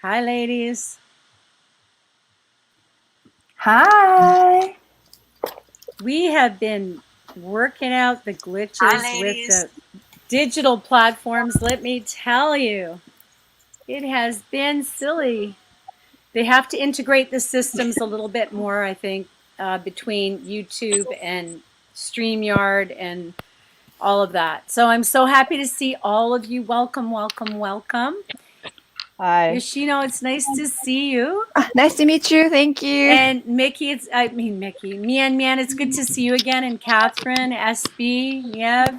Hi, ladies. Hi. We have been working out the Hi, glitches with ladies. the digital platforms. Let me tell you, it has been silly. They have to integrate the systems a little bit more, I think, between YouTube and StreamYard and all of that. So I'm so happy to see all of you. Welcome, welcome, welcome. Hi. Yoshino, it's nice to see you. Nice to meet you. Thank you. And Mickey, Mian, it's good to see you again. And Catherine, SB, Niev,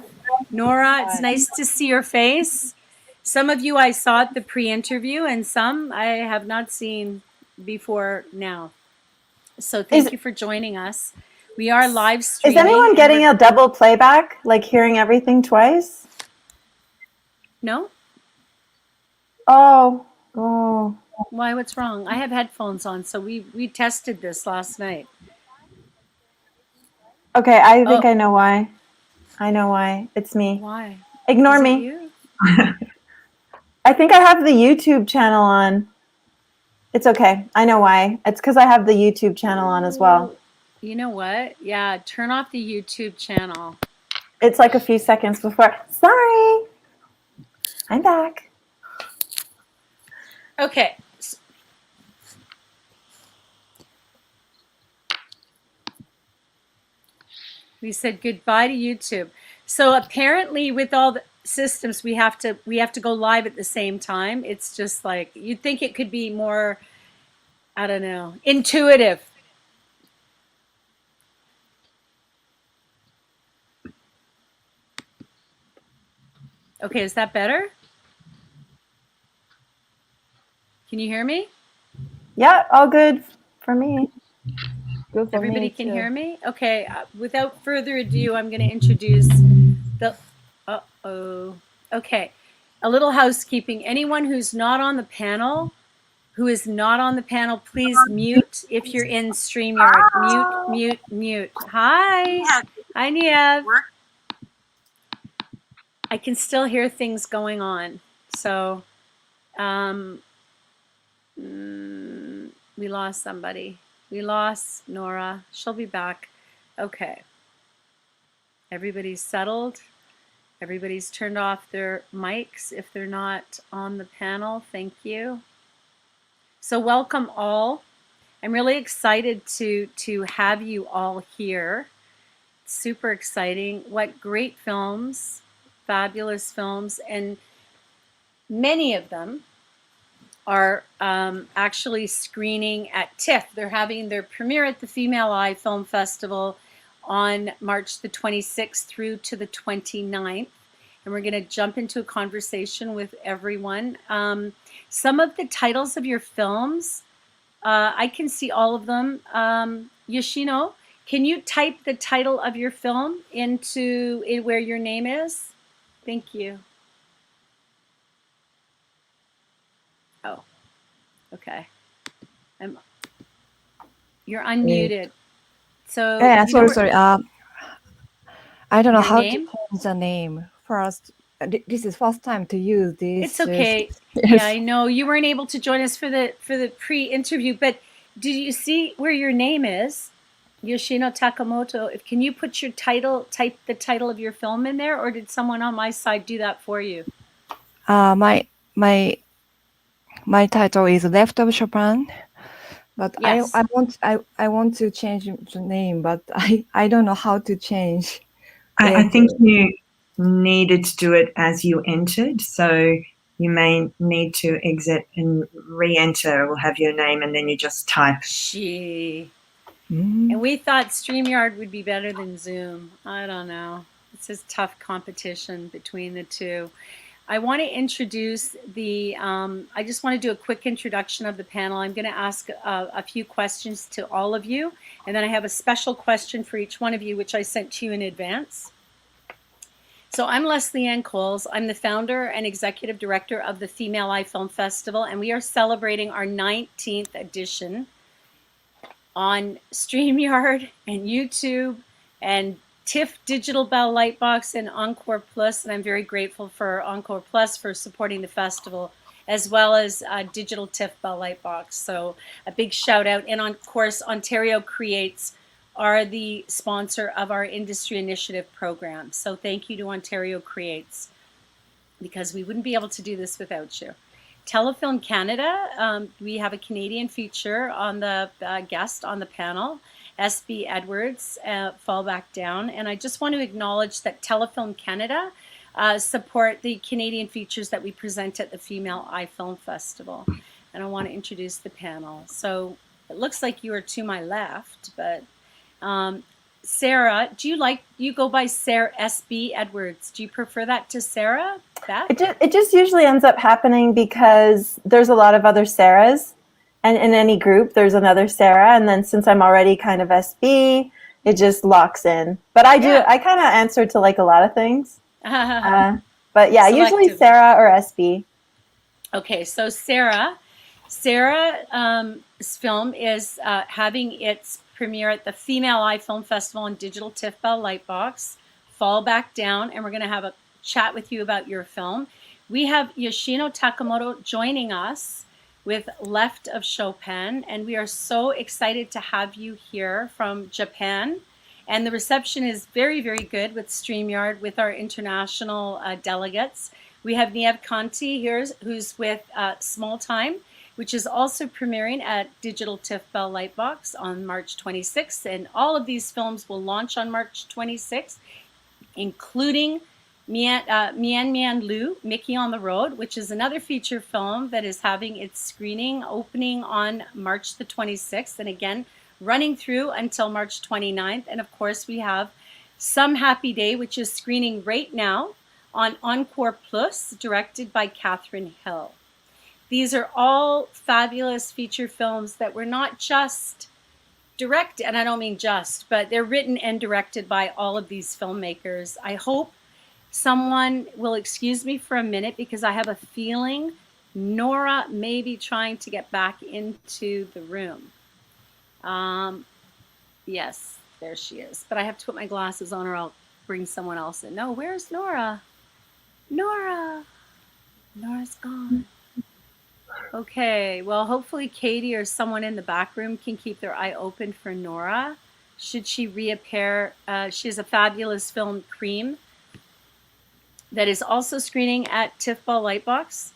Nora, it's nice to see your face. Some of you I saw at the pre-interview, and some I have not seen before now. So thank you for joining us. We are live streaming. Is anyone getting a double playback, like hearing everything twice? No? Oh. Why, what's wrong? I have headphones on, so we tested this last night. Okay, I think I know why. I know why. It's me. Why? Ignore Is it me. you? I think I have the YouTube channel on. It's okay. I know why. It's because I have the YouTube channel on as well. You know what? Yeah, turn off the YouTube channel. It's like a few seconds before. Sorry. I'm back. Okay. We said goodbye to YouTube. So apparently with all the systems we have to go live at the same time. It's just like you'd think it could be more, I don't know, intuitive. Okay, is that better? Can you hear me? Yeah, all good for me. Good for Everybody me can too. Hear me? Okay, without further ado, I'm going to introduce the, okay, a little housekeeping. Anyone who's not on the panel, please mute if you're in StreamYard. Mute. Hi. Hi, Niev. I can still hear things going on. So, we lost somebody. We lost Nora. She'll be back. Okay. Everybody's settled. Everybody's turned off their mics if they're not on the panel. Thank you. So welcome all. I'm really excited to have you all here. Super exciting. What great films, fabulous films, and many of them are actually screening at TIFF. They're having their premiere at the Female Eye Film Festival on March the 26th through to the 29th. And we're going to jump into a conversation with everyone. Some of the titles of your films, I can see all of them. Yoshino, can you type the title of your film into where your name is? Thank you. Oh, okay. You're unmuted. So yeah, sorry. I don't know how to change the name first. This is first time to use this. It's okay. Yes. Yeah, I know you weren't able to join us for the pre-interview, but did you see where your name is? Yoshino Takamoto. Can you put your title, type the title of your film in there, or did someone on my side do that for you? My title is Left of Chopin, but yes. I want to change the name, but I don't know how to change. I think you needed to do it as you entered, so you may need to exit and re-enter. We'll have your name, and then you just type. And we thought StreamYard would be better than Zoom. I don't know. It's just tough competition between the two. I want to introduce I just want to do a quick introduction of the panel. I'm going to ask a few questions to all of you, and then I have a special question for each one of you, which I sent to you in advance. So I'm Leslie Ann Coles. I'm the founder and executive director of the Female Eye Film Festival, and we are celebrating our 19th edition on StreamYard and YouTube and TIFF Digital Bell Lightbox and Encore Plus, and I'm very grateful for Encore Plus for supporting the festival as well as Digital TIFF Bell Lightbox. So a big shout out. And of course, Ontario Creates are the sponsor of our industry initiative program. So thank you to Ontario Creates, because we wouldn't be able to do this without you. Telefilm Canada, we have a Canadian feature on the guest on the panel, SB Edwards, Fall Back Down. And I just want to acknowledge that Telefilm Canada support the Canadian features that we present at the Female Eye Film Festival. And I want to introduce the panel. So it looks like you are to my left, but Sarah, do you go by Sarah SB Edwards? Do you prefer that to Sarah? It just usually ends up happening because there's a lot of other Sarahs, and in any group there's another Sarah, and then since I'm already kind of SB, it just locks in. But I kind of answer to like a lot of things. But yeah, usually Sarah or SB. Okay, so Sarah's film is having its premiere at the Female Eye Film Festival on Digital TIFF Bell Lightbox, Fall Back Down, and we're going to have a chat with you about your film. We have Yoshino Takamoto joining us with Left of Chopin, and we are so excited to have you here from Japan. And the reception is very, very good with StreamYard, with our international delegates. We have Niev Kanti here, who's with Small Time, which is also premiering at Digital TIFF Bell Lightbox on March 26th. And all of these films will launch on March 26th, including Mian Lu, Mickey on the Road, which is another feature film that is having its screening opening on March the 26th, and again, running through until March 29th. And of course, we have Some Happy Day, which is screening right now on Encore Plus, directed by Catherine Hill. These are all fabulous feature films that were not just directed, and I don't mean just, but they're written and directed by all of these filmmakers. I hope someone will excuse me for a minute because I have a feeling Nora may be trying to get back into the room. Yes, there she is. But I have to put my glasses on or I'll bring someone else in. No, where's Nora? Nora! Nora's gone. Okay, well, hopefully Katie or someone in the back room can keep their eye open for Nora. Should she reappear? She has a fabulous film, Cream, that is also screening at TIFF Bell Lightbox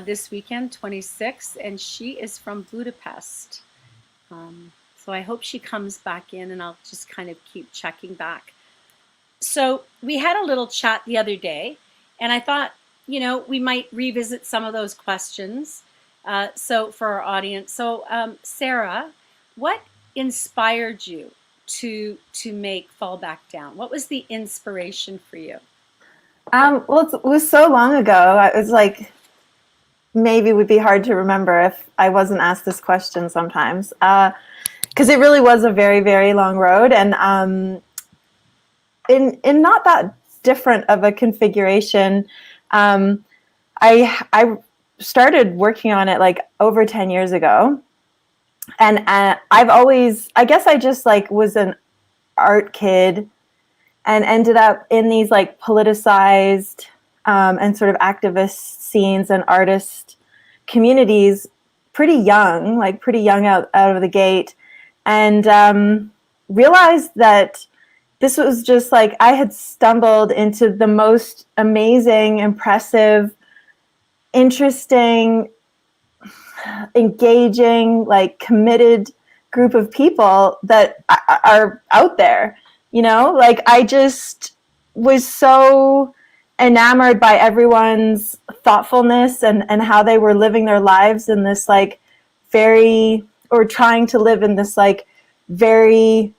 this weekend, 26th, and she is from Budapest. So I hope she comes back in, and I'll just kind of keep checking back. So we had a little chat the other day, and I thought, you know, we might revisit some of those questions. So for our audience, so Sarah, what inspired you to make Fall Back Down? What was the inspiration for you? Well, it was so long ago. It was like, maybe it would be hard to remember if I wasn't asked this question sometimes. Because it really was a very, very long road. And in not that different of a configuration, I started working on it like over 10 years ago. And I've always, I guess I just like was an art kid and ended up in these like politicized and sort of activist scenes and artist communities pretty young out of the gate, and realized that this was just like I had stumbled into the most amazing, impressive, interesting, engaging, like committed group of people that are out there. You know, like I just was so enamored by everyone's thoughtfulness and how they were living their lives in this like or trying to live in this like very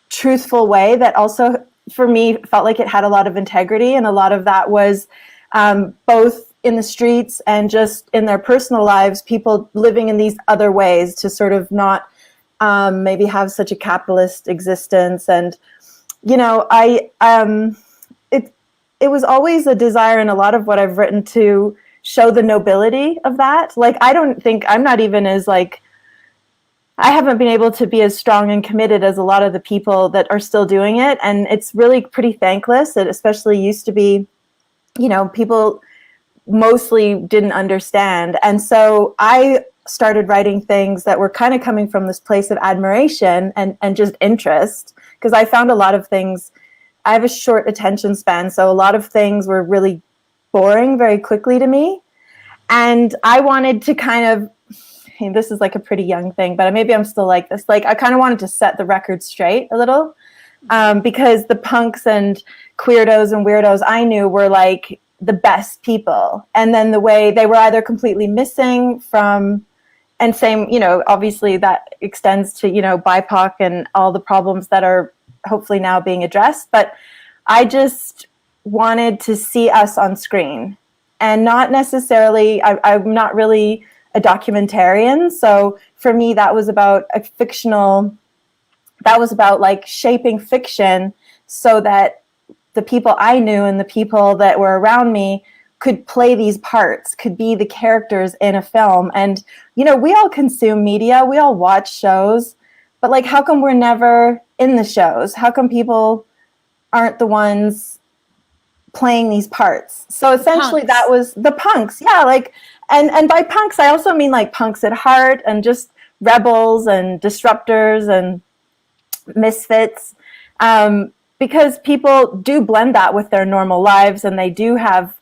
truthful way that also for me felt like it had a lot of integrity, and a lot of that was both in the streets and just in their personal lives, people living in these other ways to sort of not maybe have such a capitalist existence. And you know, it was always a desire in a lot of what I've written to show the nobility of that. Like, I'm not even as like, I haven't been able to be as strong and committed as a lot of the people that are still doing it. And it's really pretty thankless. It especially used to be, you know, people mostly didn't understand. And so I started writing things that were kind of coming from this place of admiration and just interest, because I found a lot of things. I have a short attention span, so a lot of things were really boring very quickly to me. And I wanted to kind of, this is like a pretty young thing, but maybe I'm still like this. Like, I kind of wanted to set the record straight a little, because the punks and queerdos and weirdos I knew were like the best people. And then the way they were either completely missing from, and same, you know, obviously that extends to, you know, BIPOC and all the problems that are hopefully now being addressed. But I just wanted to see us on screen, and not necessarily, I'm not really a documentarian. So for me, that was about a fictional, that was about like shaping fiction so that the people I knew and the people that were around me could play these parts, could be the characters in a film. And, you know, we all consume media, we all watch shows, but like, how come we're never in the shows? How come people aren't the ones playing these parts? So essentially that was the punks. Yeah, like, and by punks, I also mean like punks at heart and just rebels and disruptors and misfits, because people do blend that with their normal lives, and they do have,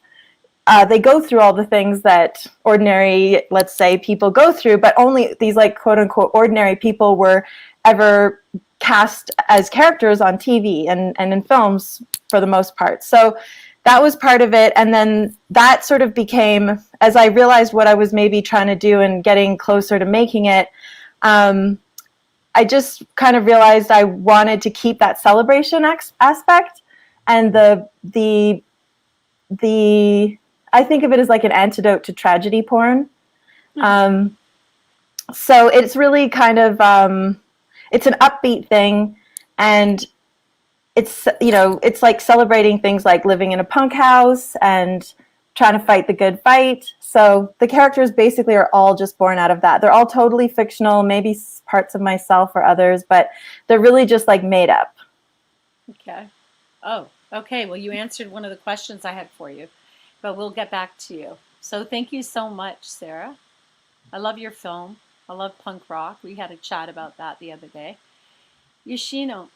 they go through all the things that ordinary, let's say, people go through, but only these like quote unquote ordinary people were ever cast as characters on TV and in films for the most part. So that was part of it. And then that sort of became, as I realized what I was maybe trying to do and getting closer to making it, I just kind of realized I wanted to keep that celebration aspect, and the I think of it as like an antidote to tragedy porn. So it's really kind of, it's an upbeat thing, and it's, you know, it's like celebrating things like living in a punk house and trying to fight the good fight. So the characters basically are all just born out of that. They're all totally fictional, maybe parts of myself or others, but they're really just like made up. Okay. Oh, okay. Well, you answered one of the questions I had for you, but we'll get back to you. So thank you so much, Sarah. I love your film. I love punk rock. We had a chat about that the other day. Yoshino.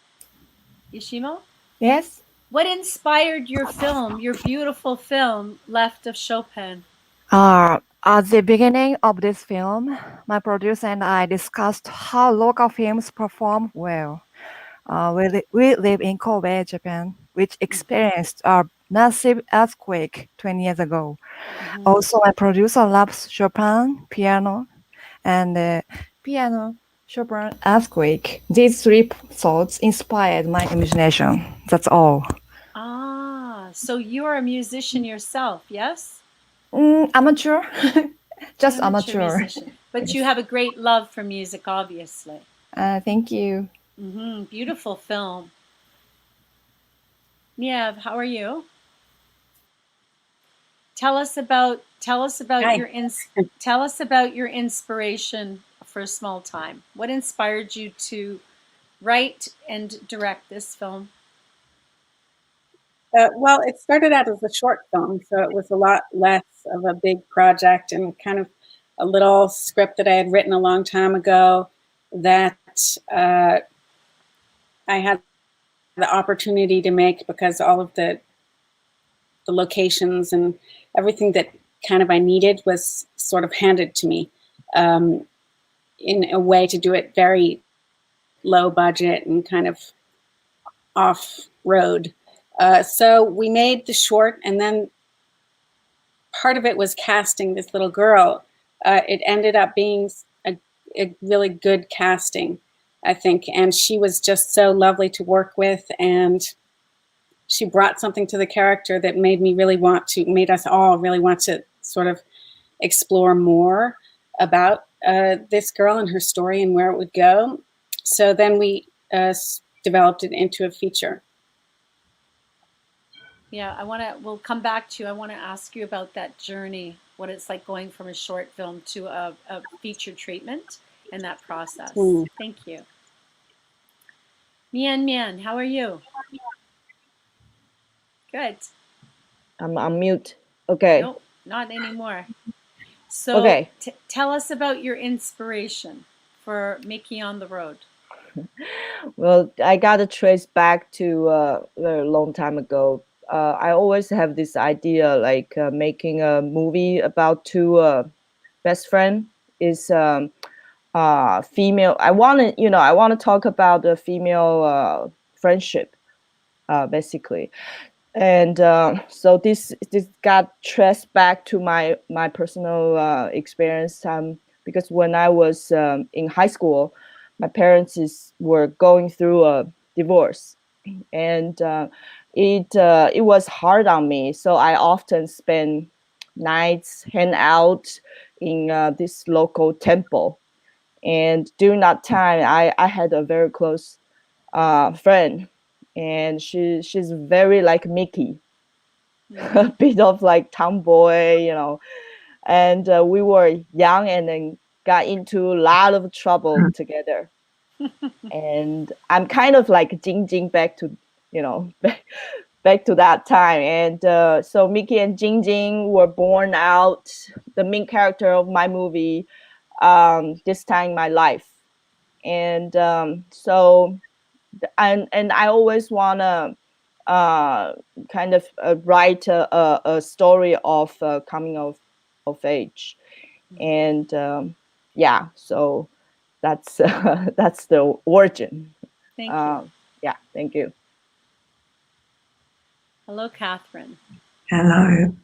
Yes. What inspired your film, your beautiful film, Left of Chopin? At the beginning of this film, my producer and I discussed how local films perform well. We live in Kobe, Japan, which experienced a massive earthquake 20 years ago. Also, my producer loves Chopin, piano, and piano, Chopin, earthquake. These three thoughts inspired my imagination. That's all. Ah, so you're a musician yourself, yes? Amateur. Just amateur. Musician. But you have a great love for music, obviously. Thank you. Beautiful film. Niev, how are you? Tell us about your inspiration for Small Time. What inspired you to write and direct this film? Well, it started out as a short film, so it was a lot less of a big project and kind of a little script that I had written a long time ago that I had the opportunity to make because all of the locations and everything that kind of I needed was sort of handed to me in a way to do it very low budget and kind of off-road. So we made the short, and then part of it was casting this little girl. It ended up being a really good casting, I think, and she was just so lovely to work with, and she brought something to the character that made us all really want to sort of explore more about this girl and her story and where it would go. So then we developed it into a feature. Yeah, we'll come back to you. I want to ask you about that journey, what it's like going from a short film to a feature treatment and that process. Thank you. Mian, how are you? Good. I'm on mute. Okay. not anymore. So Okay. tell us about your inspiration for Mickey on the Road. Well, I got to trace back to a very long time ago. I always have this idea, like making a movie about two best friend is female. I want to, I want to talk about the female friendship, basically. And so this got traced back to my personal experience. Because when I was in high school, my parents were going through a divorce, and it was hard on me. So I often spend nights hang out in this local temple. And during that time, I had a very close friend, and she's very like Mickey, a bit of like tomboy. And we were young and then got into a lot of trouble together. And I'm kind of like Jing back to, back to that time. And so Mickey and Jing were born out, the main character of my movie, this time in my life. And so, and I always want to kind of write a story of coming of age. And yeah, so that's that's the origin. Thank you. Yeah, thank you. Hello, Catherine. Hello.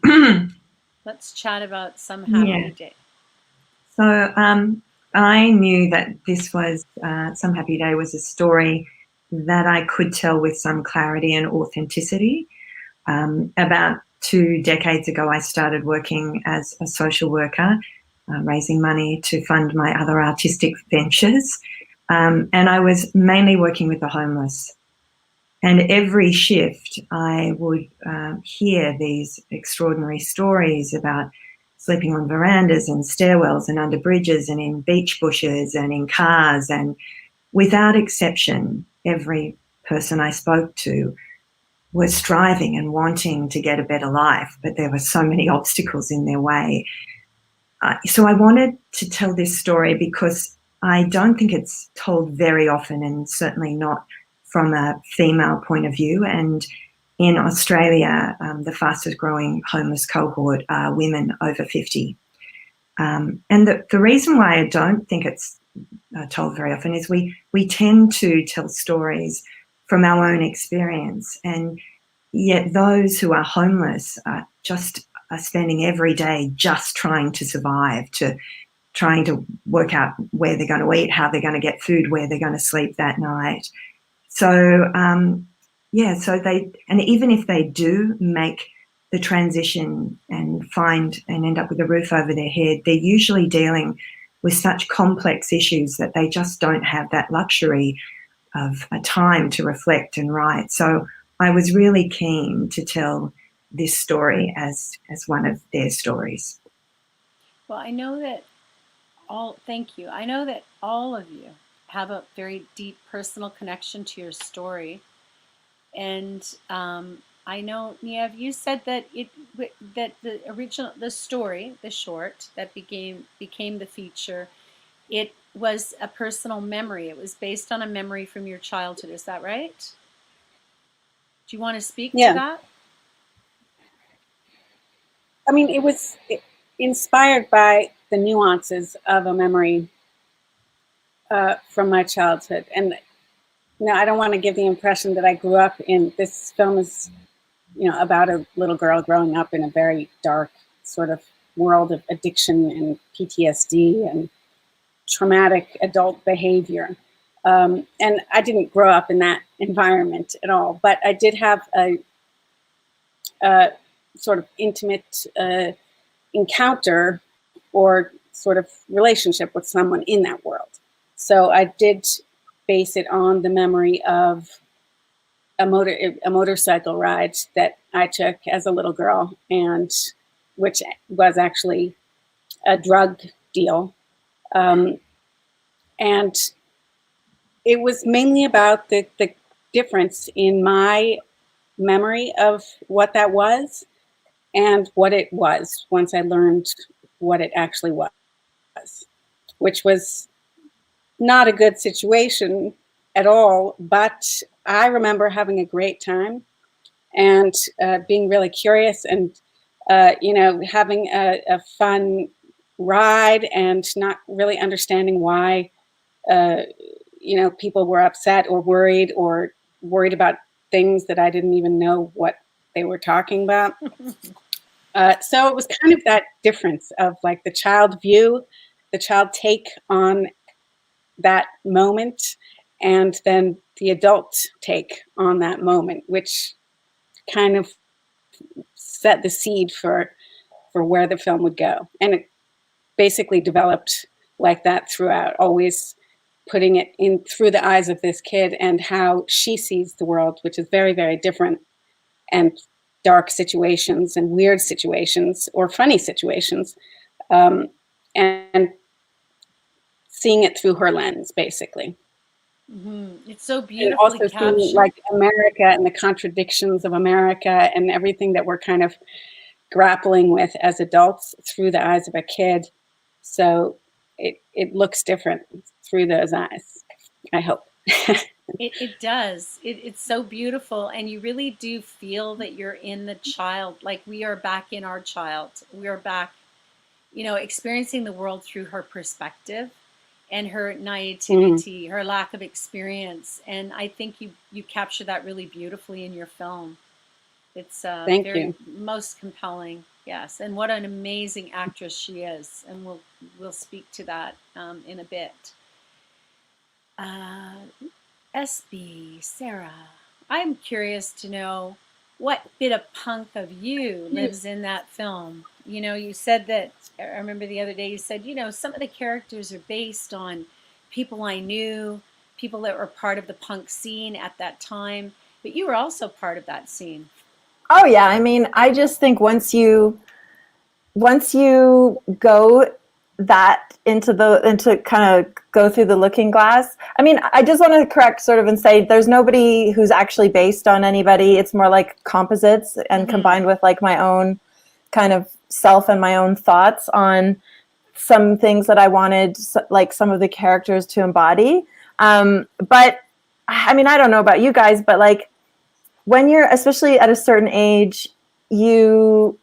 Let's chat about Some Happy Day. So I knew that this was Some Happy Day was a story that I could tell with some clarity and authenticity. About 2 decades ago, I started working as a social worker, raising money to fund my other artistic ventures. And I was mainly working with the homeless. And every shift, I would hear these extraordinary stories about sleeping on verandas and stairwells and under bridges and in beach bushes and in cars. And without exception, every person I spoke to was striving and wanting to get a better life, but there were so many obstacles in their way. So I wanted to tell this story because I don't think it's told very often, and certainly not from a female point of view. And in Australia, the fastest growing homeless cohort are women over 50. And the reason why I don't think it's told very often is we tend to tell stories from our own experience, and yet those who are homeless are spending every day just trying to survive, trying to work out where they're going to eat, how they're going to get food, where they're going to sleep that night. So so and even if they do make the transition and end up with a roof over their head, they're usually dealing with such complex issues that they just don't have that luxury of a time to reflect and write. So I was really keen to tell this story as one of their stories. Well, I know that thank you. I know that all of you have a very deep personal connection to your story. And I know, Niev, you said that the story, the short that became the feature, it was a personal memory. It was based on a memory from your childhood. Is that right? Do you want to speak to that? I mean, it was inspired by the nuances of a memory from my childhood. And I don't want to give the impression that I grew up in, this film is, about a little girl growing up in a very dark sort of world of addiction and PTSD and traumatic adult behavior. And I didn't grow up in that environment at all, but I did have a sort of intimate encounter or sort of relationship with someone in that world. So I did base it on the memory of a motorcycle ride that I took as a little girl, and which was actually a drug deal. And it was mainly about the difference in my memory of what that was and what it was once I learned what it actually was, which was not a good situation at all. But I remember having a great time and being really curious and, having a fun ride and not really understanding why, people were upset or worried about things that I didn't even know what they were talking about. So it was kind of that difference of like the child view, the child take on that moment, and then the adult take on that moment, which kind of set the seed for where the film would go. And it basically developed like that throughout, always putting it in through the eyes of this kid and how she sees the world, which is very, very different, and dark situations and weird situations or funny situations, and seeing it through her lens, basically. It's so And beautifully also seeing captured. like America and the contradictions of America and everything that we're kind of grappling with as adults through the eyes of a kid. So it looks different through those eyes, I hope. It does. It's so beautiful, and you really do feel that you're in the child. Like we are back in our child. We are back, experiencing the world through her perspective and her naivety, her lack of experience. And I think you capture that really beautifully in your film. It's Thank very you. most compelling. Yes, and what an amazing actress she is, and we'll speak to that in a bit. SB, Sarah, I'm curious to know what bit of punk of you lives in that film. You said that, I remember the other day you said, some of the characters are based on people I knew, people that were part of the punk scene at that time, but you were also part of that scene. Oh yeah, I mean, I just think once you go that into kind of go through the looking glass. I mean, I just want to correct sort of and say there's nobody who's actually based on anybody. It's more like composites and combined with like my own kind of self and my own thoughts on some things that I wanted like some of the characters to embody. But I mean, I don't know about you guys, but like when you're especially at a certain age, you're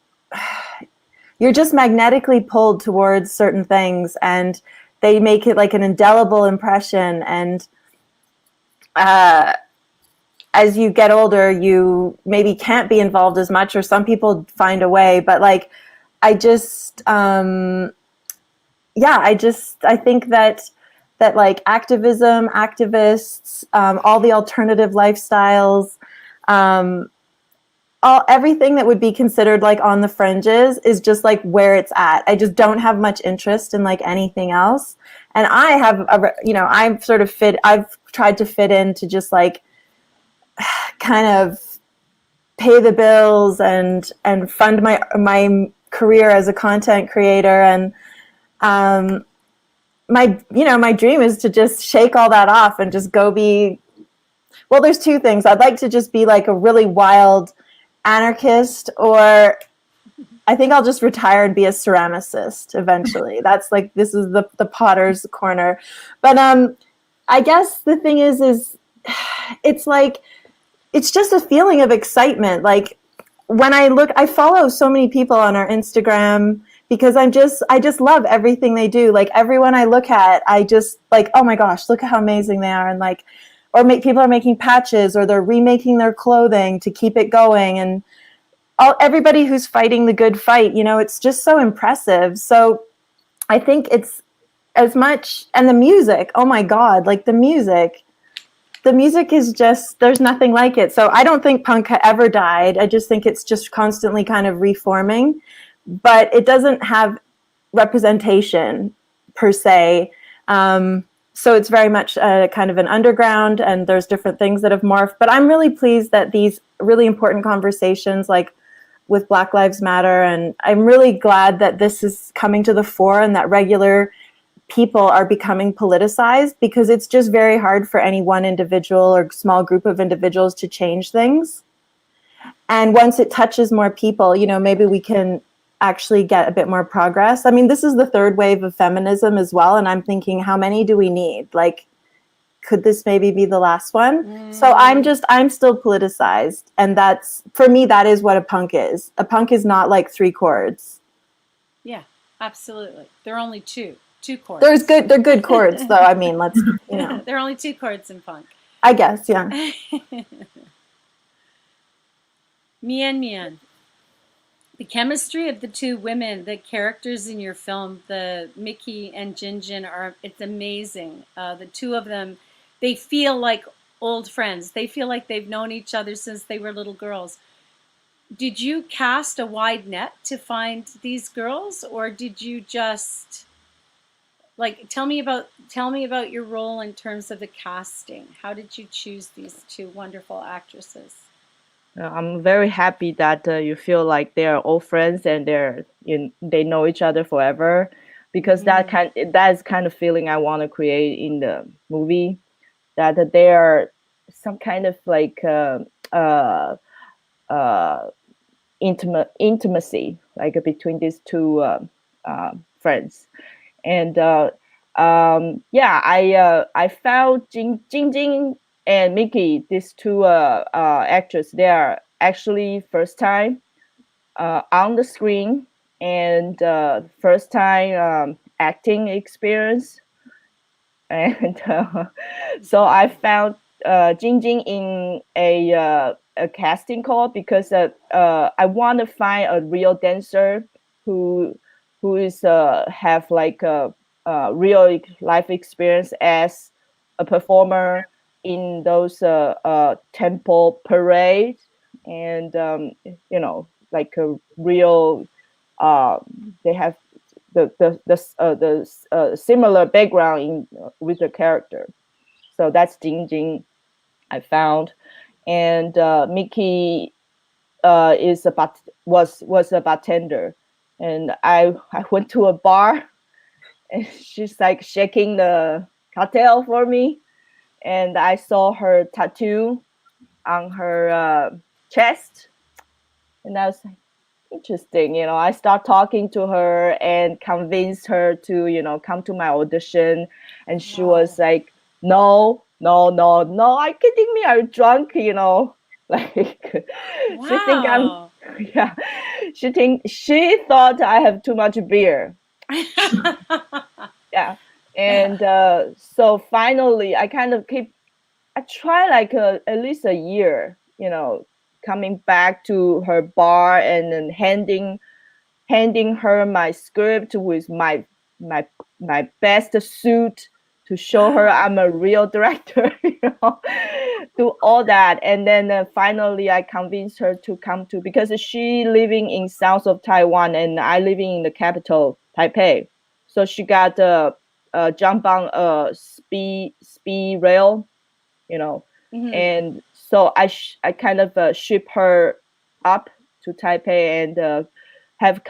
just magnetically pulled towards certain things, and they make it like an indelible impression. And as you get older, you maybe can't be involved as much, or some people find a way. But like, I just, I think that like activism, activists, all the alternative lifestyles, everything that would be considered like on the fringes is just like where it's at. I just don't have much interest in like anything else. And I have, I've tried to fit into just like kind of pay the bills and fund my career as a content creator. And my dream is to just shake all that off and just go be, well, there's two things. I'd like to just be like a really wild anarchist, or I think I'll just retire and be a ceramicist eventually. That's like, this is the potter's corner. But I guess the thing is it's like, it's just a feeling of excitement. Like when I follow so many people on our Instagram because I just love everything they do. Like everyone I look at, I just like, oh my gosh, look at how amazing they are. And like, people are making patches, or they're remaking their clothing to keep it going. And everybody who's fighting the good fight, it's just so impressive. So I think it's as much, and the music, oh my God, like the music is just, there's nothing like it. So I don't think punk ever died. I just think it's just constantly kind of reforming, but it doesn't have representation per se. So it's very much kind of an underground, and there's different things that have morphed. But I'm really pleased that these really important conversations, like with Black Lives Matter, and I'm really glad that this is coming to the fore and that regular people are becoming politicized, because it's just very hard for any one individual or small group of individuals to change things. And once it touches more people, you know, maybe we can actually get a bit more progress. I mean, this is the third wave of feminism as well. And I'm thinking, how many do we need? Like, could this maybe be the last one? So I'm still politicized. And that's, for me, that is what a punk is. A punk is not like 3 chords. Yeah, absolutely. There are only two chords. They're good chords though. I mean, let's, you know. There are only 2 chords in punk. I guess, yeah. Mian. The chemistry of the 2 women, the characters in your film, the Mickey and Jinjin, it's amazing. The 2 of them, they feel like old friends. They feel like they've known each other since they were little girls. Did you cast a wide net to find these girls, or did you just like tell me about your role in terms of the casting? How did you choose these 2 wonderful actresses? I'm very happy that you feel like they are all friends and they know each other forever, because that is kind of feeling I want to create in the movie, that they are some kind of like intimacy like between these 2 friends. And I found Jing and Mickey, these 2 actors. They are actually first time on the screen, and first time acting experience. And so I found Jing in a casting call, because I want to find a real dancer who is have like a real life experience as a performer in those temple parades, and you know, like a real they have the similar background in with the character. So that's Jing I found. And Mickey was a bartender, and I went to a bar, and she's like shaking the cocktail for me, and I saw her tattoo on her chest, and I was like, interesting, you know. I start talking to her and convinced her to, you know, come to my audition, and she was like, no, are you kidding me? Are you drunk? You know, like she think I'm, yeah, she thought I have too much beer. Yeah. And so finally I kind of I try like at least a year, you know, coming back to her bar and then handing her my script with my best suit to show her I'm a real director, you know, do all that. And then finally I convinced her to come to, because she living in south of Taiwan and I living in the capital, Taipei. So she got jump on a speed rail, you know, and so I kind of ship her up to Taipei and have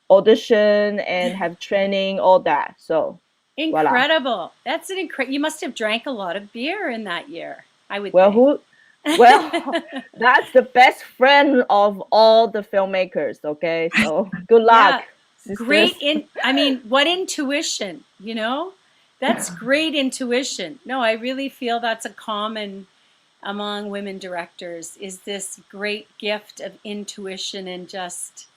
audition and have training, all that. So incredible. Voila. That's an you must have drank a lot of beer in that year, I would think. Well, that's the best friend of all the filmmakers. Okay, so good luck. Yeah. Great. I mean, what intuition, you know? That's great intuition. No, I really feel that's a common among women directors, is this great gift of intuition, and just,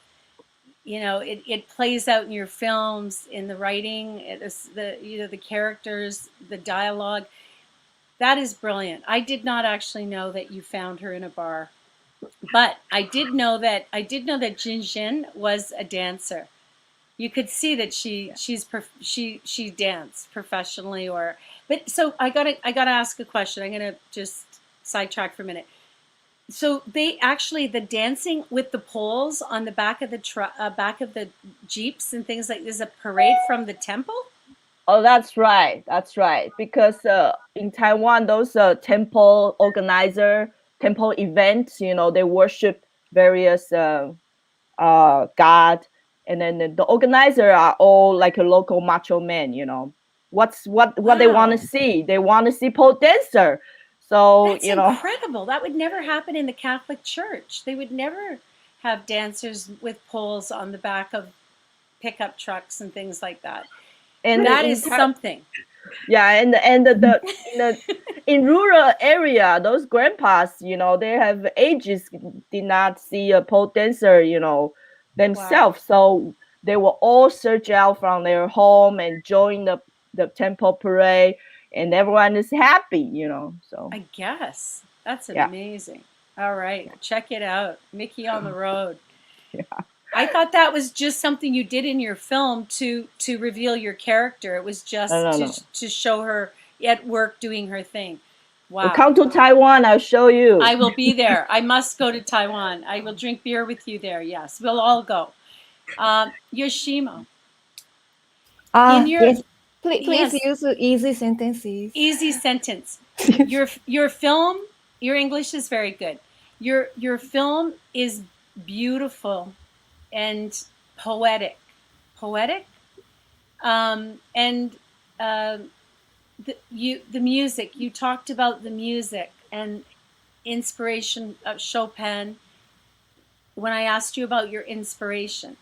you know, it plays out in your films, in the writing, the characters, the dialogue. That is brilliant. I did not actually know that you found her in a bar, but I did know that Jinjin was a dancer. You could see that she danced professionally, but so I gotta ask a question. I'm gonna just sidetrack for a minute. So they actually, the dancing with the poles on the back of the jeeps and things like this, a parade from the temple? Oh, that's right. Because in Taiwan, those temple events, you know, they worship various god, and then the organizer are all like a local macho men, you know. What they want to see? They want to see pole dancer. So, That's you know, incredible. That would never happen in the Catholic Church. They would never have dancers with poles on the back of pickup trucks and things like that. and That in is something. yeah, and in rural area, those grandpas, you know, they have ages did not see a pole dancer, you know, themselves. So they will all search out from their home and join the temple parade, and everyone is happy, you know. So I guess that's yeah. amazing. All right, check it out, Mickey on the Road. Yeah. I thought that was just something you did in your film to reveal your character. It was just No. to show her at work doing her thing. Well, Wow. come to Taiwan, I'll show you. I will be there. I must go to Taiwan. I will drink beer with you there. Yes, we'll all go. Yoshimo. In your Yes. Please yes, use easy sentences. easy sentence. Your film, your English is very good. Your film is beautiful and poetic. Poetic? And the music, you talked about the music and inspiration of Chopin. When I asked you about your inspiration,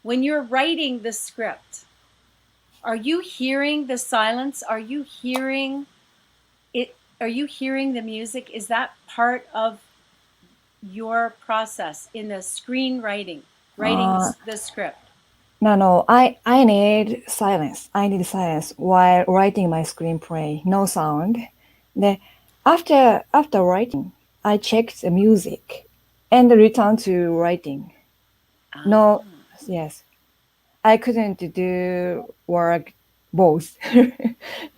when you're writing the script, are you hearing the silence? Are you hearing it? Are you hearing the music? Is that part of your process in the screenwriting, writing the script? No. I need silence. I need silence while writing my screenplay. No sound. Then after writing, I check the music and return to writing. No, yes. I couldn't do work both.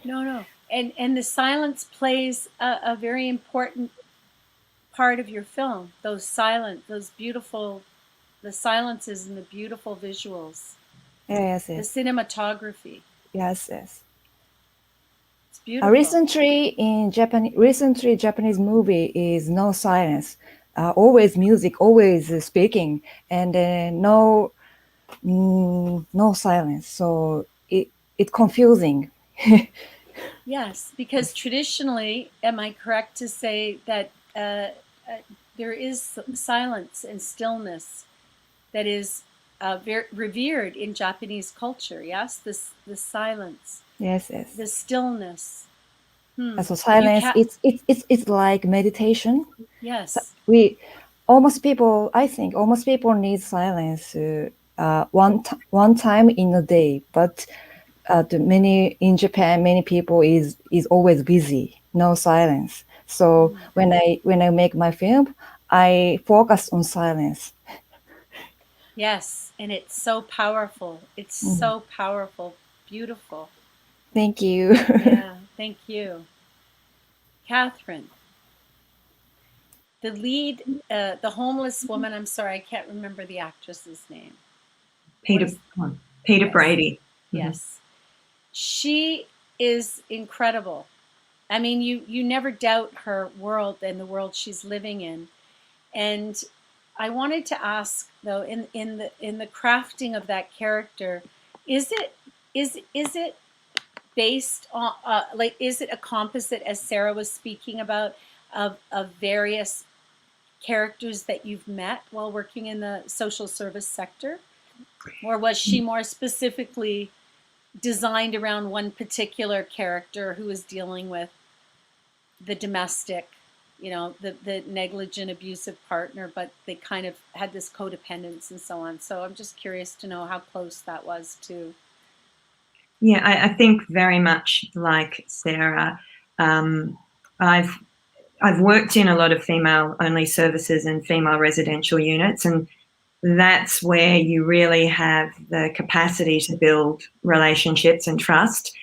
No. And the silence plays a very important part of your film. Those beautiful, the silences and the beautiful visuals. Yes. The cinematography. Yes. It's beautiful. Recently Japanese movie is no silence. Always music, always speaking, and no silence. So it's confusing. Yes, because traditionally, am I correct to say that there is silence and stillness that is very revered in Japanese culture? Yes, the silence. Yes. The stillness. So silence, it's like meditation. Yes. I think almost people need silence one time in a day, but in Japan, many people is always busy, no silence. So when I make my film, I focus on silence. Yes, and it's so powerful. It's so powerful, beautiful. Thank you. Yeah, thank you. Catherine, the lead, the homeless woman, I'm sorry, I can't remember the actress's name. Peter Yes. Brady. Yes. She is incredible. I mean, you never doubt her world and the world she's living in. And I wanted to ask though, in the crafting of that character, is it based on like, is it a composite, as Sarah was speaking about, of various characters that you've met while working in the social service sector, or was she more specifically designed around one particular character who was dealing with the domestic, the negligent, abusive partner, but they kind of had this codependence and so on? So I'm just curious to know how close that was to. Yeah, I think very much like Sarah. I've worked in a lot of female-only services and female residential units, and that's where you really have the capacity to build relationships and trust,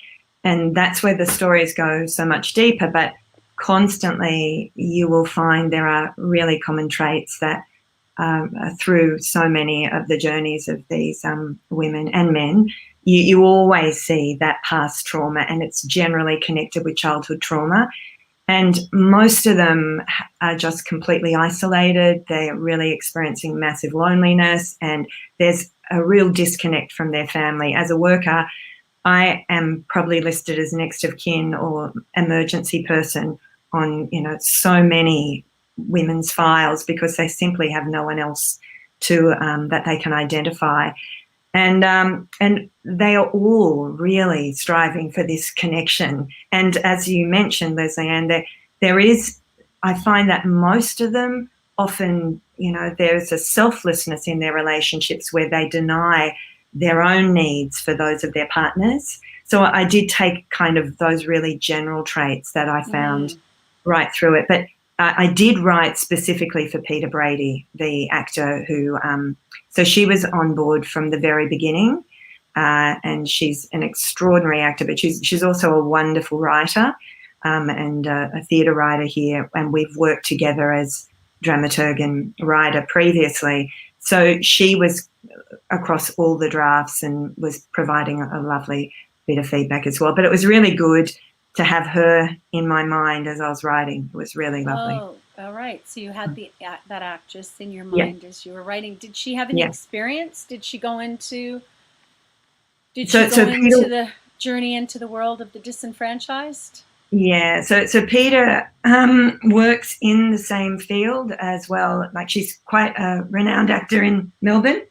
and that's where the stories go so much deeper. But constantly, you will find there are really common traits that through so many of the journeys of these women and men, you always see that past trauma, and it's generally connected with childhood trauma. And most of them are just completely isolated. They're really experiencing massive loneliness, and there's a real disconnect from their family. As a worker, I am probably listed as next of kin or emergency person on so many women's files because they simply have no one else to that they can identify. And they are all really striving for this connection. And as you mentioned, Leslie Ann, there is, I find that most of them often, there's a selflessness in their relationships where they deny their own needs for those of their partners. So I did take kind of those really general traits that I found right through it. But I did write specifically for Peter Brady, the actor who, so she was on board from the very beginning, and she's an extraordinary actor, but she's also a wonderful writer and a theatre writer here, and we've worked together as dramaturg and writer previously. So she was across all the drafts and was providing a lovely bit of feedback as well. But it was really good to have her in my mind as I was writing. It was really lovely. Oh, all right. So you had that actress in your mind as you were writing. Did she have any experience? Did she go into? Did she go into the journey into the world of the disenfranchised? Yeah. So Peter works in the same field as well. Like, she's quite a renowned actor in Melbourne.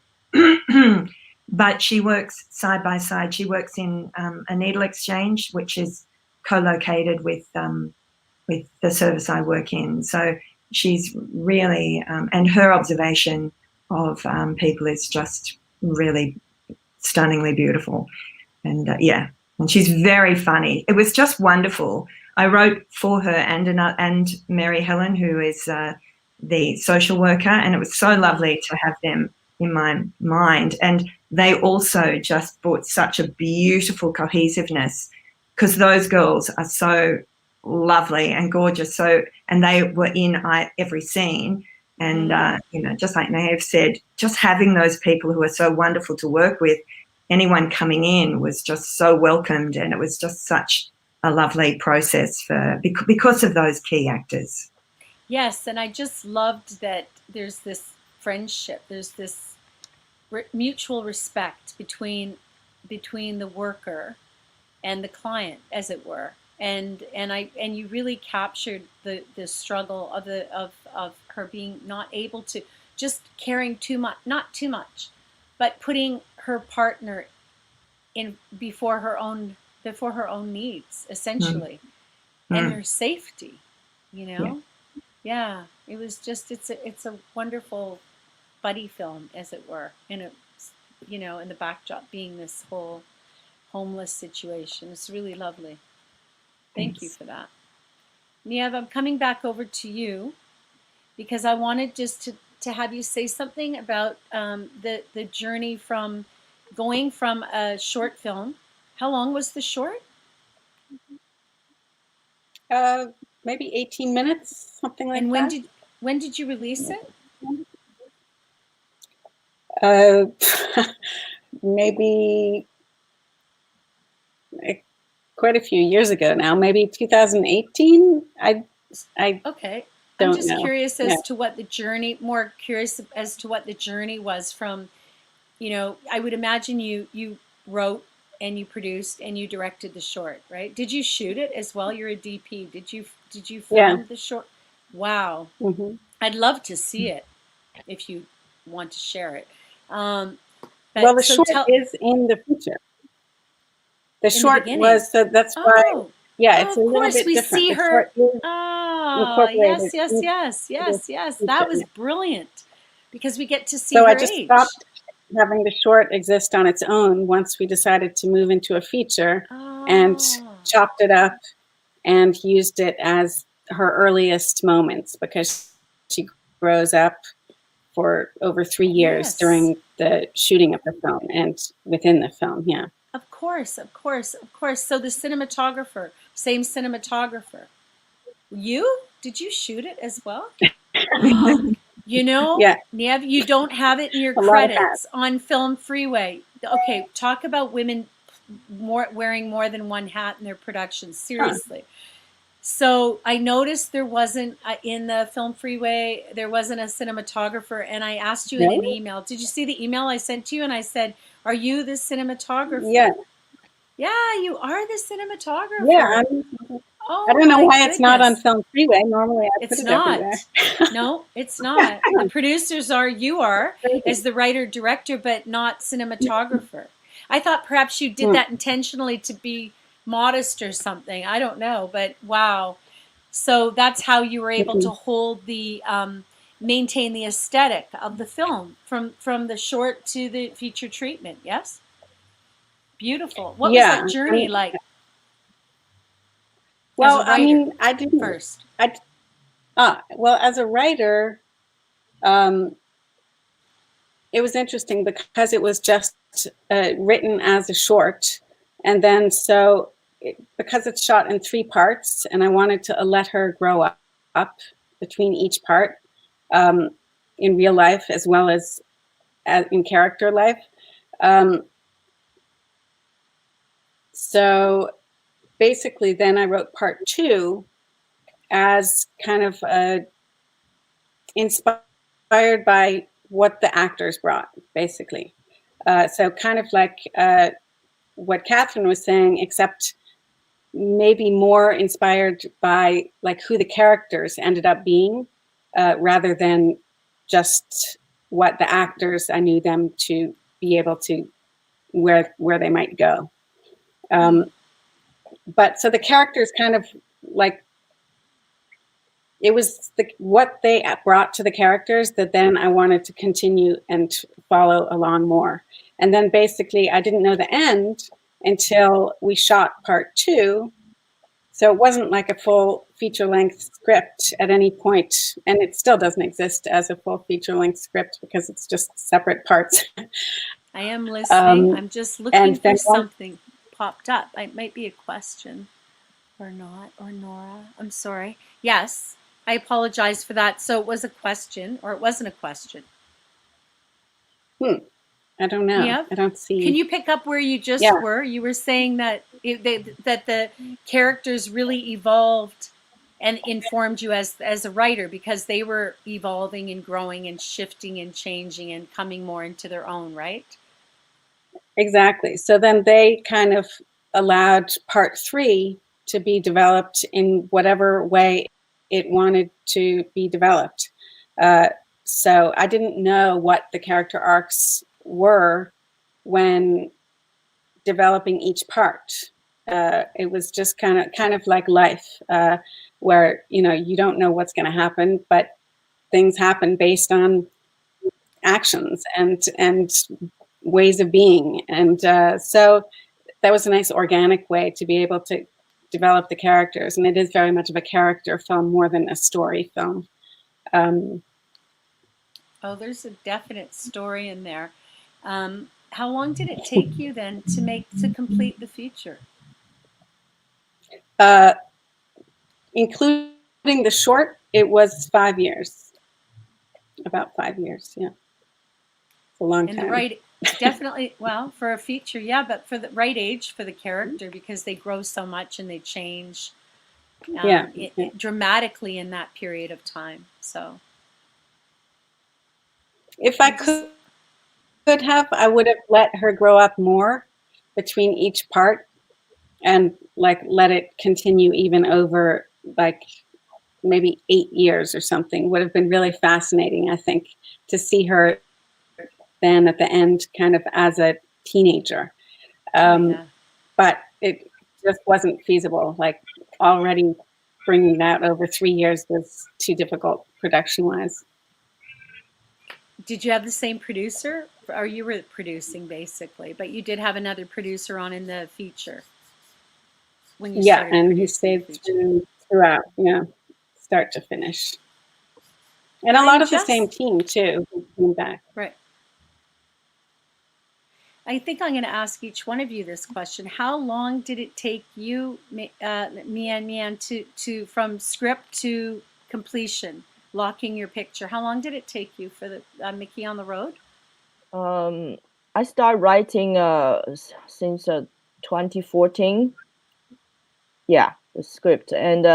But she works side by side. She works in a needle exchange, which is co-located with the service I work in. So she's really, and her observation of people is just really stunningly beautiful. And and she's very funny. It was just wonderful. I wrote for her and Mary Helen, who is the social worker, and it was so lovely to have them in my mind. And they also just brought such a beautiful cohesiveness, because those girls are so lovely and gorgeous. And they were in every scene. And, just like Nave said, just having those people who are so wonderful to work with, anyone coming in was just so welcomed, and it was just such a lovely process because of those key actors. Yes, and I just loved that there's this friendship, there's this mutual respect between the worker and the client, as it were, and you really captured the struggle of her being not able to, just caring too much, not too much, but putting her partner in before her own needs, essentially, and her safety. It was just, it's a wonderful buddy film, as it were, and it's, in the backdrop being this whole homeless situation. It's really lovely. Thank you for that. Niev, I'm coming back over to you because I wanted just to have you say something about the journey from going from a short film. How long was the short? Maybe 18 minutes, something like and that. When did you release it? Maybe quite a few years ago now, maybe 2018. Okay. I'm just curious as to what the journey, more curious as to what the journey was from, I would imagine you wrote and you produced and you directed the short, right? Did you shoot it as well? You're a DP. Did you film the short? Wow. Mm-hmm. I'd love to see it if you want to share it. Well, the short is in the feature. The short was, so that's why. Yeah, it's a little bit different. Of course, we see her. Oh, yes. That was brilliant, because we get to see her age. So I just stopped having the short exist on its own once we decided to move into a feature, and chopped it up and used it as her earliest moments, because she grows up for over 3 years during the shooting of the film and within the film. Yeah. Of course. So the cinematographer, same cinematographer. Did you shoot it as well? Niev, you don't have it in your credits on Film Freeway. Okay, talk about women wearing more than one hat in their productions. Seriously. So I noticed there wasn't, in the Film Freeway, there wasn't a cinematographer, and I asked you in an email. Did you see the email I sent to you? And I said, are you the cinematographer? Yeah. Yeah, you are the cinematographer. Yeah. Oh, I don't know my why it's not on goodness. Film Freeway. Normally I put It's it not. everywhere. No, it's not. The producers are, you are, as the writer director, but not cinematographer. I thought perhaps you did that intentionally to be modest or something. I don't know, but wow. So that's how you were able to hold the maintain the aesthetic of the film from the short to the feature treatment. Yes, beautiful. What was Yeah. that journey like as a Well, I writer mean, I didn't. first? Well, as a writer, um, it was interesting because it was just written as a short, and then because it's shot in 3 parts, and I wanted to let her grow up between each part, in real life as well as in character life. So basically, then I wrote part 2 as kind of inspired by what the actors brought, basically. So kind of like what Catherine was saying, except maybe more inspired by like who the characters ended up being, rather than just what the actors, I knew them to be able to where they might go. But so the characters kind of like, it was what they brought to the characters that then I wanted to continue and follow along more. And then basically I didn't know the end until we shot part 2. So it wasn't like a full feature-length script at any point, and it still doesn't exist as a full feature-length script because it's just separate parts. I am listening. I'm just looking for then something popped up. It might be a question or not, or Nora. I'm sorry. Yes, I apologize for that. So it was a question, or it wasn't a question. I don't know. Yeah. I don't see. Can you pick up where you just were? You were saying that that the characters really evolved and informed you as a writer because they were evolving and growing and shifting and changing and coming more into their own, right? Exactly. So then they kind of allowed part 3 to be developed in whatever way it wanted to be developed. So I didn't know what the character arcs were when developing each part. It was just kind of like life, where you don't know what's going to happen, but things happen based on actions and ways of being, and so that was a nice organic way to be able to develop the characters. And it is very much of a character film more than a story film. Oh, there's a definite story in there. How long did it take you then to complete the feature? Including the short, it was 5 years. About 5 years, yeah. It's a long time. And the right, definitely, well, for a feature, yeah, but for the right age for the character because they grow so much and they change dramatically in that period of time. So, if I could have, I would have let her grow up more between each part and like let it continue even over like maybe 8 years or something. Would have been really fascinating, I think, to see her then at the end kind of as a teenager. But it just wasn't feasible. Like already bringing that over 3 years was too difficult production-wise. Did you have the same producer? Or you were producing basically, but you did have another producer on in the feature when you started and he producing stayed throughout, start to finish. And a lot of the same team too who came back. Right. I think I'm going to ask each one of you this question. How long did it take you, Mian, to from script to completion, locking your picture? How long did it take you for the Mickey on the Road? I started writing since 2014. Yeah, the script, and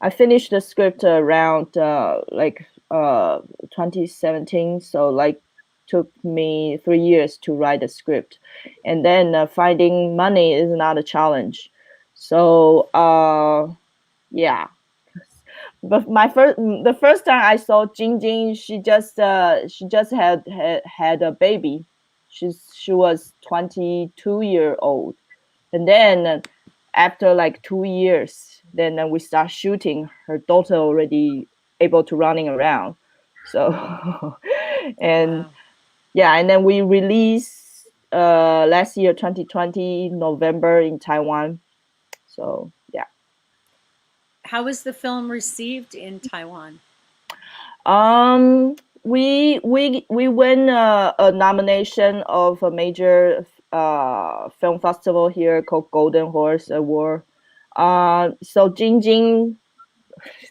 I finished the script around 2017. So like took me 3 years to write the script, and then finding money is not a challenge. So Yeah. But the first time I saw Jing Jing, she just had a baby. She was 22-year old, and then after like 2 years, then we start shooting. Her daughter already able to running around, so and Wow. yeah, and then we released last year 2020 November in Taiwan. So yeah. How was the film received in Taiwan? Um, we win a nomination of a major film festival here called Golden Horse Award. So Jing Jing,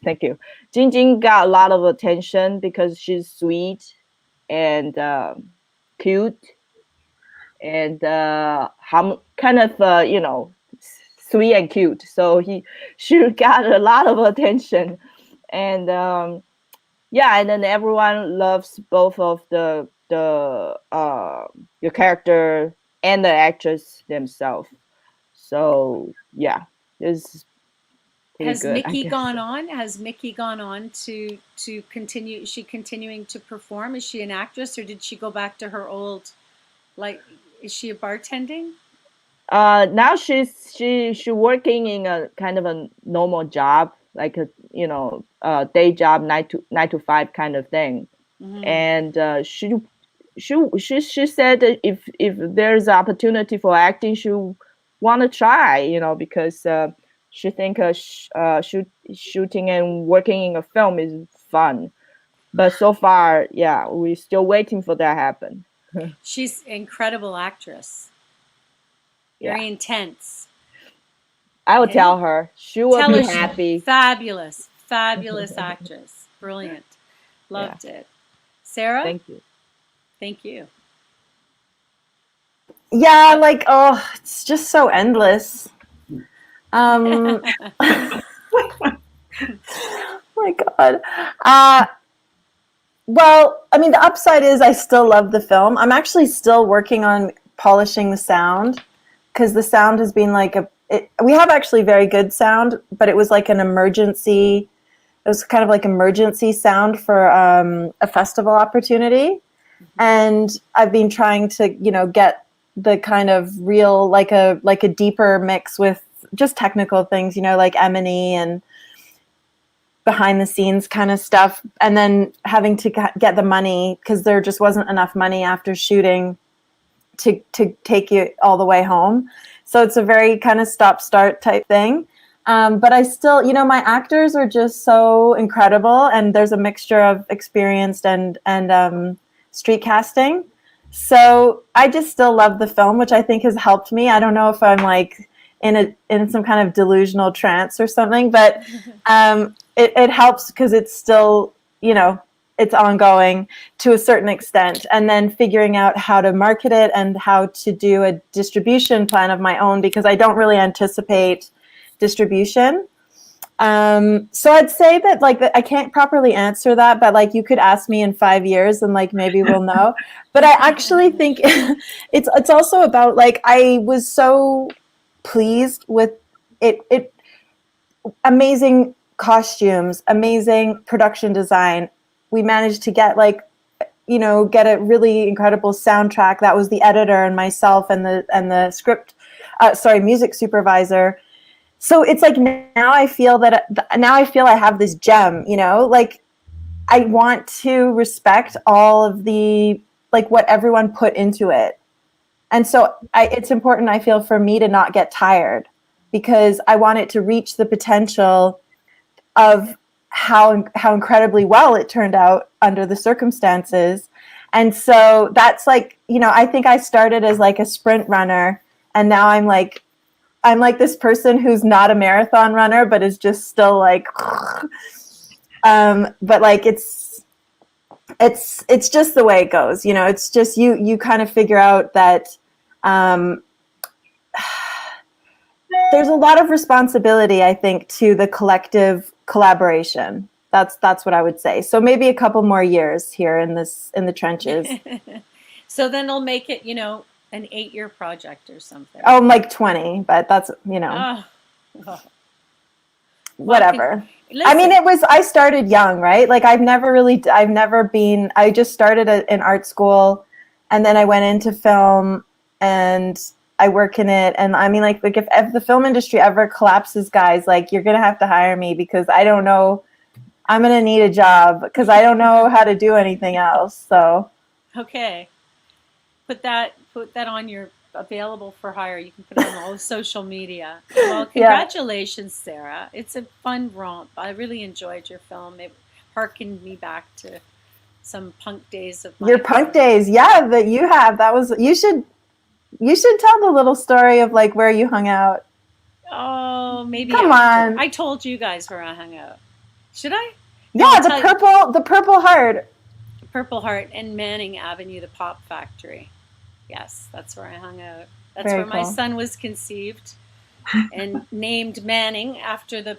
thank you. Jing Jing got a lot of attention because she's sweet and cute and kind of sweet and cute. So she got a lot of attention, and yeah, and then everyone loves both of the character and the actress themselves. So yeah, it's pretty Has good, I Mickey guess. gone on? Has Mickey gone on to continue? Is she continuing to perform? Is she an actress, or did she go back to her old, like, is she a bartending? Now she working in a kind of a normal job, like a day job, 9 to 5 kind of thing. Hmm. And she said that if there's opportunity for acting, she want to try, because she think shooting and working in a film is fun. But so far, yeah, we're still waiting for that happen. She's an incredible actress. Yeah, Very intense. I will Hey, tell her. She will tell be her she happy. fabulous, fabulous actress. Brilliant. Yeah, Loved it. Sarah, thank you. thank you. Yeah, like, oh, it's just so endless. Um, oh my God. Uh, well, I mean, the upside is I still love the film. I'm actually still working on polishing the sound because the sound has been like we have actually very good sound, but it was like an emergency. It was kind of like emergency sound for a festival opportunity. And I've been trying to, get the kind of real, like a deeper mix with just technical things, like M&E and behind the scenes kind of stuff, and then having to get the money because there just wasn't enough money after shooting to take you all the way home. So it's a very kind of stop start type thing. But I still, my actors are just so incredible, and there's a mixture of experienced and street casting. So I just still love the film, which I think has helped me. I don't know if I'm like in some kind of delusional trance or something, but it helps because it's still, it's ongoing to a certain extent, and then figuring out how to market it and how to do a distribution plan of my own, because I don't really anticipate distribution. So I'd say that like I can't properly answer that, but like you could ask me in 5 years and like maybe we'll know. But I actually think it's also about like I was so pleased with it amazing costumes, amazing production design. We managed to get get a really incredible soundtrack. That was the editor and myself and the script, music supervisor. So it's like now I feel I have this gem, like I want to respect all of the like what everyone put into it. And so it's important, I feel, for me to not get tired because I want it to reach the potential of how incredibly well it turned out under the circumstances. And so that's like, I think I started as like a sprint runner, and now I'm like this person who's not a marathon runner but is just still like but like it's just the way it goes. It's just you kind of figure out that um there's a lot of responsibility, I think, to the collective collaboration. That's what I would say. So maybe a couple more years here in the trenches. So then they'll make it, an 8-year project or something. Oh, I'm like 20, but that's Oh, oh. whatever. Listen, I mean, I started young, right? Like I just started in art school and then I went into film and I work in it. And I mean, like if the film industry ever collapses, guys, like you're going to have to hire me because I don't know, I'm going to need a job because I don't know how to do anything else. So. Okay. Put that on your available for hire. You can put it on all social media. Well, congratulations, Sarah. It's a fun romp. I really enjoyed your film. It harkened me back to some punk days of your punk days. Yeah, that you have. That was you should tell the little story of like where you hung out. Oh, maybe Come after. on. I told you guys where I hung out. Should I? Yeah, the Purple Heart. Purple Heart and Manning Avenue, the Pop Factory. Yes, that's where I hung out. That's Very where my cool. son was conceived and named Manning after the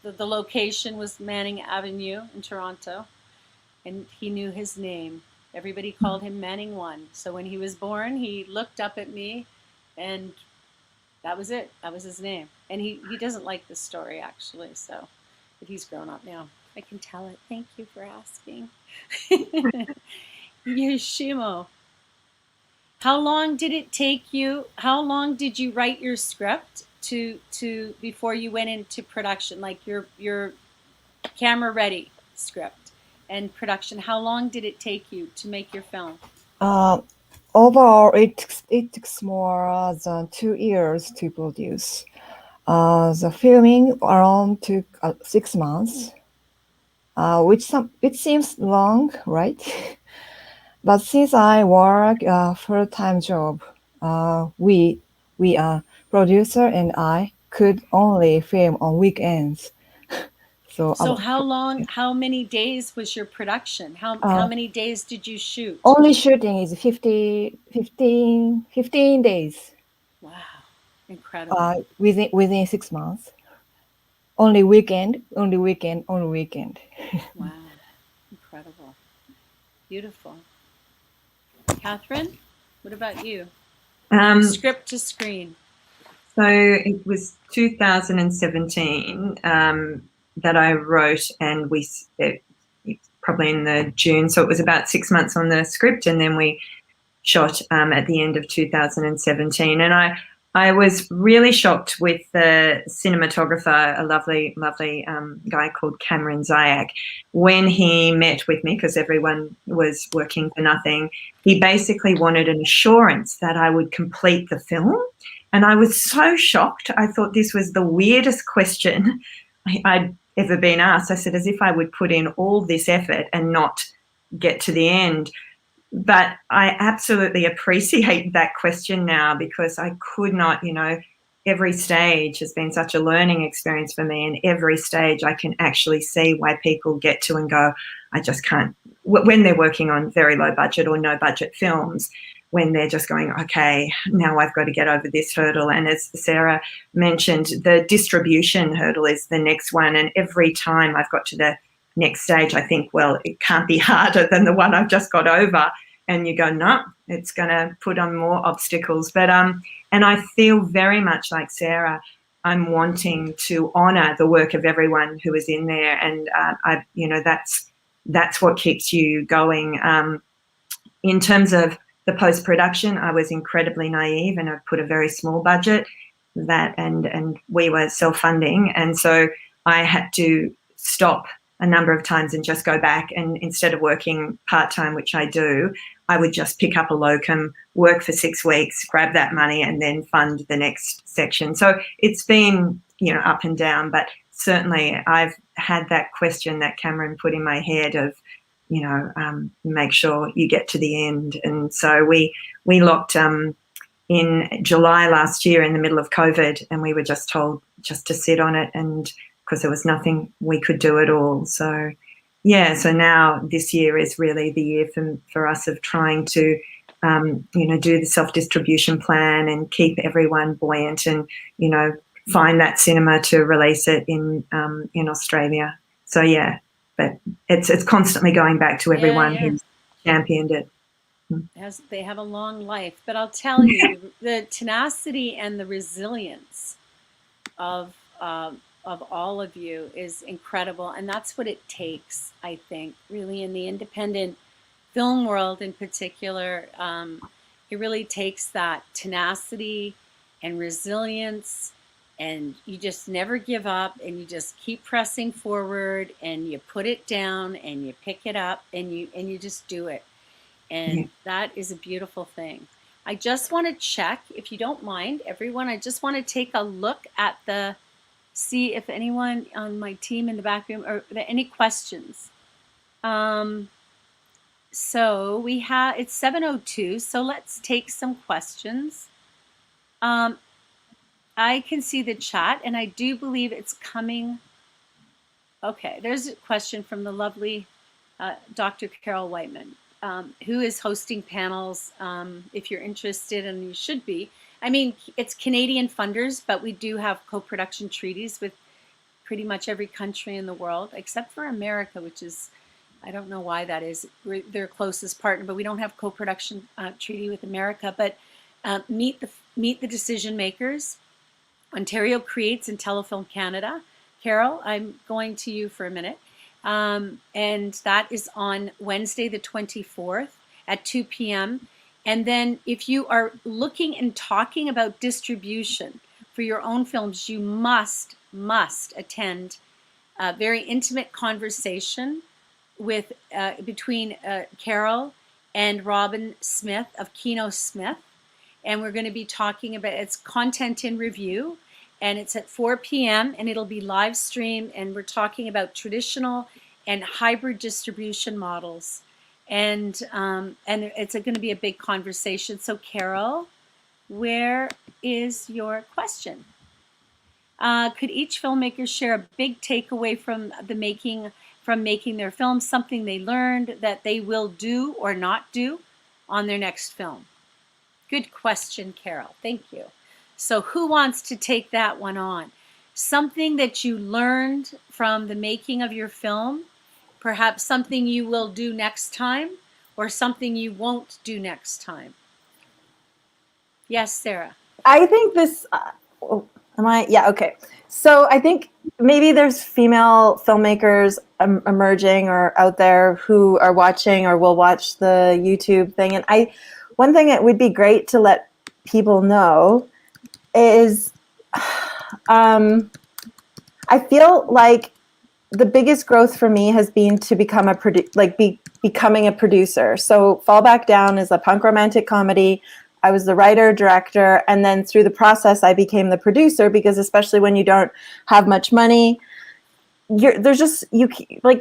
location was Manning Avenue in Toronto. And he knew his name. Everybody called him Manning 1. So when he was born, he looked up at me and that was it. That was his name. And he doesn't like this story actually, so but he's grown up now. I can tell it. Thank you for asking. Yoshimo. How long did it take you? How long did you write your script to before you went into production? Like your camera ready script and production. How long did it take you to make your film? Overall, it takes more than 2 years to produce. The filming around took 6 months, which seems long, right? But since I work a full-time job, we producer and I could only film on weekends. So how many days was your production? How many days did you shoot? Only shooting is 15 days. Wow, incredible. Within 6 months. Only weekend. Wow, incredible. Beautiful. Catherine, what about you? Script to screen. So it was 2017 that I wrote, and probably in the June, so it was about 6 months on the script, and then we shot at the end of 2017. And I was really shocked with the cinematographer, a lovely guy called Cameron Zayak. When he met with me, because everyone was working for nothing, he basically wanted an assurance that I would complete the film. And I was so shocked. I thought this was the weirdest question I'd ever been asked. I said, as if I would put in all this effort and not get to the end. But I absolutely appreciate that question now, because I could not, every stage has been such a learning experience for me, and every stage I can actually see why people get to and go, I just can't, when they're working on very low budget or no budget films, when they're just going, okay, now I've got to get over this hurdle. And as Sarah mentioned, the distribution hurdle is the next one. And every time I've got to the next stage, I think, well, it can't be harder than the one I've just got over. And you go, no, it's going to put on more obstacles. But and I feel very much like Sarah. I'm wanting to honour the work of everyone who is in there, and that's what keeps you going. In terms of the post-production, I was incredibly naive, and I put a very small budget and we were self-funding, and so I had to stop a number of times and just go back, and instead of working part-time, which I do, I would just pick up a locum, work for 6 weeks, grab that money, and then fund the next section. So it's been, up and down, but certainly I've had that question that Cameron put in my head of, make sure you get to the end. And so we locked in July last year in the middle of COVID, and we were just told just to sit on it, and because there was nothing we could do at all. So, yeah, so now this year is really the year for us of trying to, do the self-distribution plan and keep everyone buoyant and, find that cinema to release it in Australia. So, yeah, but it's constantly going back to everyone who's championed it. They have a long life, but I'll tell you, the tenacity and the resilience of of all of you is incredible. And that's what it takes, I think, really in the independent film world in particular. It really takes that tenacity and resilience, and you just never give up, and you just keep pressing forward, and you put it down and you pick it up, and you just do it. And that is a beautiful thing. I just want to check, if you don't mind, everyone, I just want to take a look at see if anyone on my team in the back room, or any questions. So we have, it's 7:02, so let's take some questions. I can see the chat, and I do believe it's coming. Okay, there's a question from the lovely Dr. Carol Whiteman, who is hosting panels, if you're interested, and you should be. I mean, it's Canadian funders, but we do have co-production treaties with pretty much every country in the world, except for America, which is, I don't know why that is. We're their closest partner, but we don't have co-production treaty with America. But meet the decision makers. Ontario Creates and Telefilm Canada. Carol, I'm going to you for a minute. And that is on Wednesday the 24th at 2 p.m. And then if you are looking and talking about distribution for your own films, you must attend a very intimate conversation with between Carol and Robin Smith of Keno Smith. And we're going to be talking about its content in review, and it's at 4 p.m. and it'll be live streamed, and we're talking about traditional and hybrid distribution models, and it's going to be a big conversation. So Carol, where is your question? Could each filmmaker share a big takeaway from making their film, something they learned that they will do or not do on their next film? Good question, Carol. Thank you. So who wants to take that one on? Something that you learned from the making of your film, perhaps something you will do next time, or something you won't do next time. Yes, Sarah. I think this, yeah, okay. So I think maybe there's female filmmakers emerging or out there who are watching or will watch the YouTube thing. And one thing that would be great to let people know is I feel like the biggest growth for me has been to become becoming a producer. So Fall Back Down is a punk romantic comedy. I was the writer, director, and then through the process, I became the producer, because especially when you don't have much money,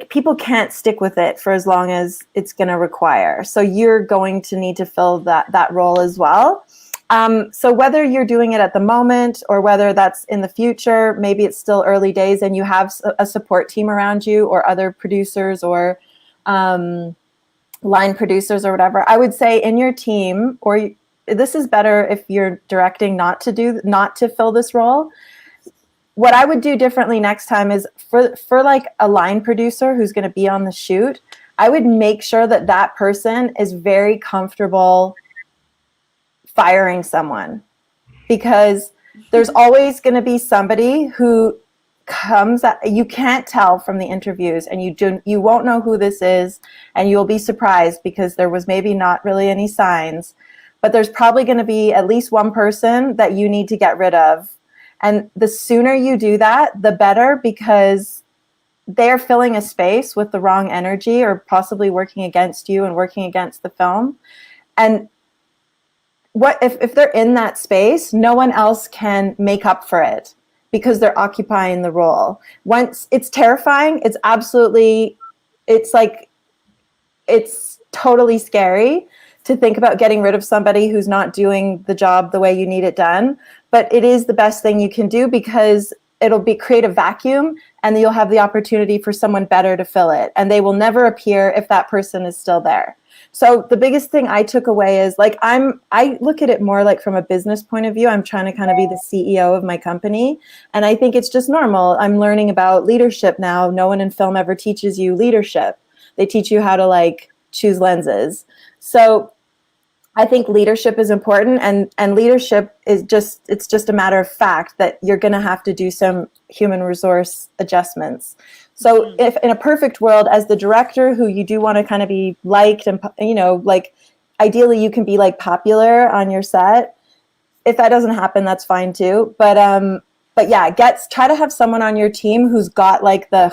people can't stick with it for as long as it's going to require. So you're going to need to fill that role as well. So whether you're doing it at the moment or whether that's in the future, maybe it's still early days and you have a support team around you or other producers or line producers or whatever, I would say in your team, or this is better if you're directing not to fill this role. What I would do differently next time is for like a line producer who's going to be on the shoot, I would make sure that person is very comfortable firing someone, because there's always going to be somebody who comes that you can't tell from the interviews, and you won't know who this is, and you'll be surprised because there was maybe not really any signs, but there's probably going to be at least one person that you need to get rid of. And the sooner you do that, the better, because they're filling a space with the wrong energy or possibly working against you and working against the film. And what if they're in that space, no one else can make up for it because they're occupying the role. Once it's terrifying, it's totally scary to think about getting rid of somebody who's not doing the job the way you need it done. But it is the best thing you can do, because it'll create a vacuum, and you'll have the opportunity for someone better to fill it. And they will never appear if that person is still there. So the biggest thing I took away is I look at it more like from a business point of view. I'm trying to kind of be the CEO of my company. And I think it's just normal. I'm learning about leadership now. No one in film ever teaches you leadership. They teach you how to choose lenses. So I think leadership is important, and leadership is it's just a matter of fact that you're going to have to do some human resource adjustments. So if in a perfect world, as the director, who you do want to kind of be liked and, you know, like ideally you can be like popular on your set. If that doesn't happen, that's fine too. But yeah, try to have someone on your team who's got like the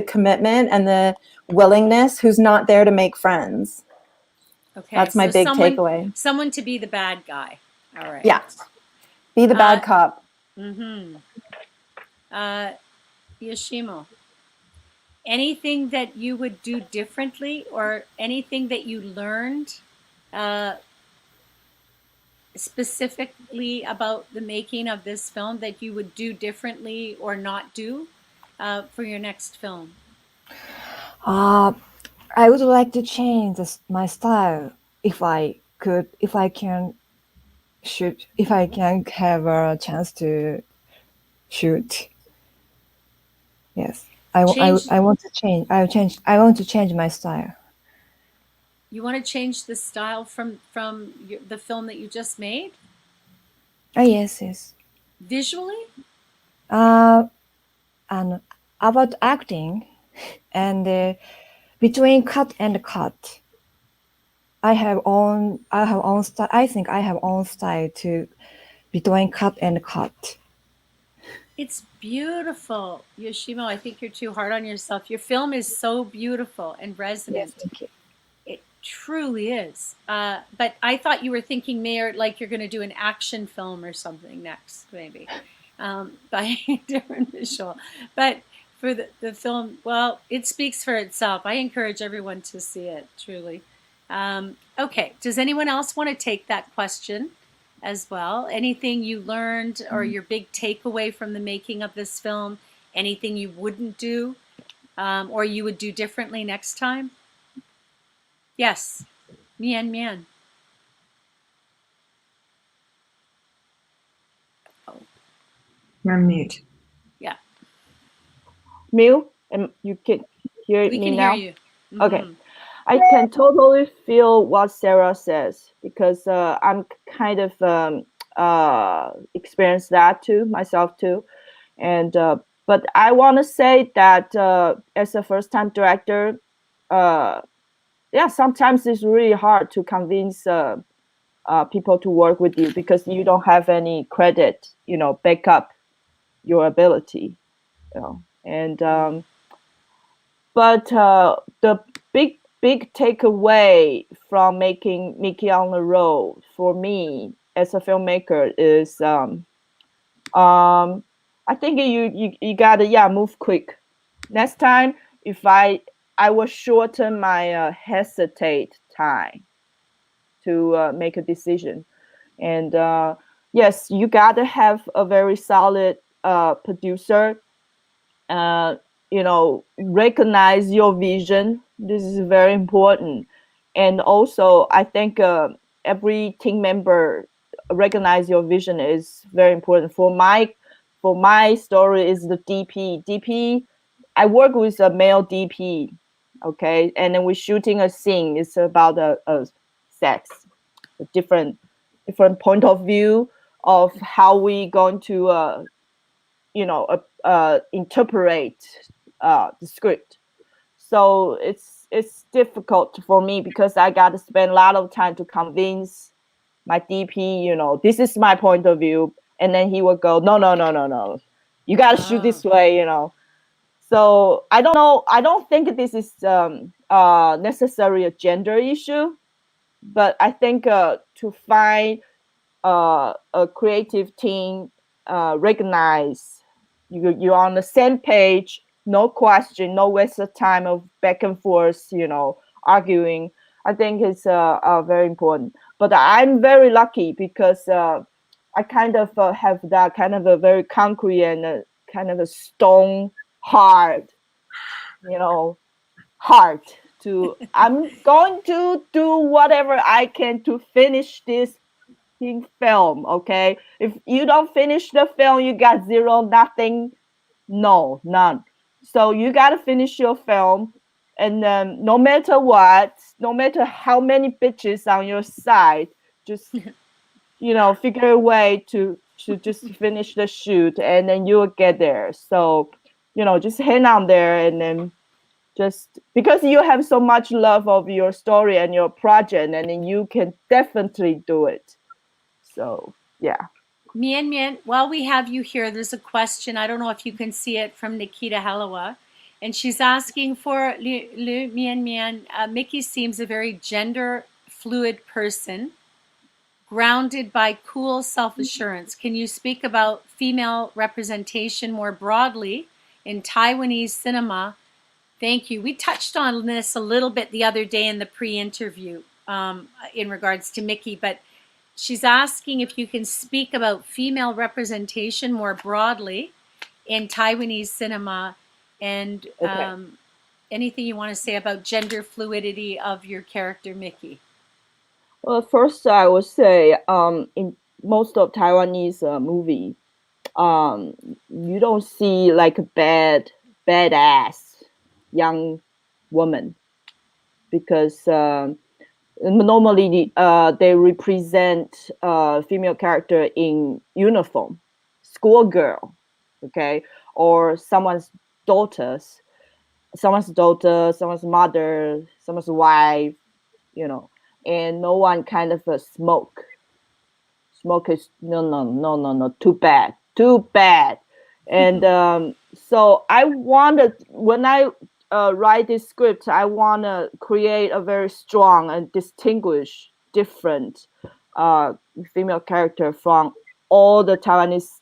commitment and the willingness, who's not there to make friends. Okay, That's my so big takeaway. Someone to be the bad guy. All right. Yeah. Be the bad cop. Yoshimo, anything that you would do differently, or anything that you learned specifically about the making of this film that you would do differently or not do for your next film? I would like to change my style if I can shoot, if I can have a chance to shoot. Yes, I want to change. I want to change my style. You want to change the style from the film that you just made? Yes. Visually? And about acting, and between cut and cut, I have own style. I think I have own style to between cut and cut. It's beautiful, Yoshimo. I think you're too hard on yourself. Your film is so beautiful and resonant. Yes, thank you. It truly is. But I thought you were thinking more like you're going to do an action film or something next, maybe, by a different visual. But for the film, well, it speaks for itself. I encourage everyone to see it, truly. Okay, does anyone else want to take that question as well? Anything you learned or your big takeaway from the making of this film? Anything you wouldn't do or you would do differently next time? Yes, Mian. Oh, You're on mute. yeah. Miu, and you can hear We me can now? hear you. Okay. I can totally feel what Sarah says, because I'm kind of experienced that too, myself too. And but I want to say that as a first-time director, yeah, sometimes it's really hard to convince people to work with you, because you don't have any credit, back up your ability, And but the big takeaway from making Mickey on the Road for me as a filmmaker is I think you gotta move quick. Next time, if I will shorten my hesitate time to make a decision. And yes, you gotta have a very solid producer. Recognize your vision. This is very important. And also, I think every team member recognize your vision is very important. For my story is the DP. I work with a male DP, okay, and then we're shooting a scene. It's about a sex, a different point of view of how we going to interpret the script. So it's difficult for me, because I got to spend a lot of time to convince my DP, this is my point of view, and then he would go, no, you got to shoot this way, So I don't know. I don't think this is necessarily a gender issue, but I think to find a creative team, recognize you're on the same page, no question, no waste of time of back and forth, arguing. I think it's very important. But I'm very lucky, because I kind of have that kind of a very concrete and kind of a stone hard, heart to. I'm going to do whatever I can to finish this film. Okay, if you don't finish the film, you got zero, nothing, no, none. So you got to finish your film, and no matter what, no matter how many bitches on your side, just figure a way to just finish the shoot, and then you'll get there. So just hang on there, and then just because you have so much love of your story and your project, and then you can definitely do it. So yeah. Mian Mian, while we have you here, there's a question. I don't know if you can see it, from Nikita Halawa. And she's asking for Mian Mian. Mickey seems a very gender fluid person, grounded by cool self-assurance. Can you speak about female representation more broadly in Taiwanese cinema? Thank you. We touched on this a little bit the other day in the pre-interview in regards to Mickey, but she's asking if you can speak about female representation more broadly in Taiwanese cinema, and anything you want to say about gender fluidity of your character, Mickey. Well, first I would say in most of Taiwanese movie, you don't see like a badass young woman, because normally they represent female character in uniform, schoolgirl, okay, or someone's daughter, someone's mother, someone's wife, and no one kind of smoke is no, too bad. And so I wanted, when I write this script, I want to create a very strong and distinguished, different female character from all the Taiwanese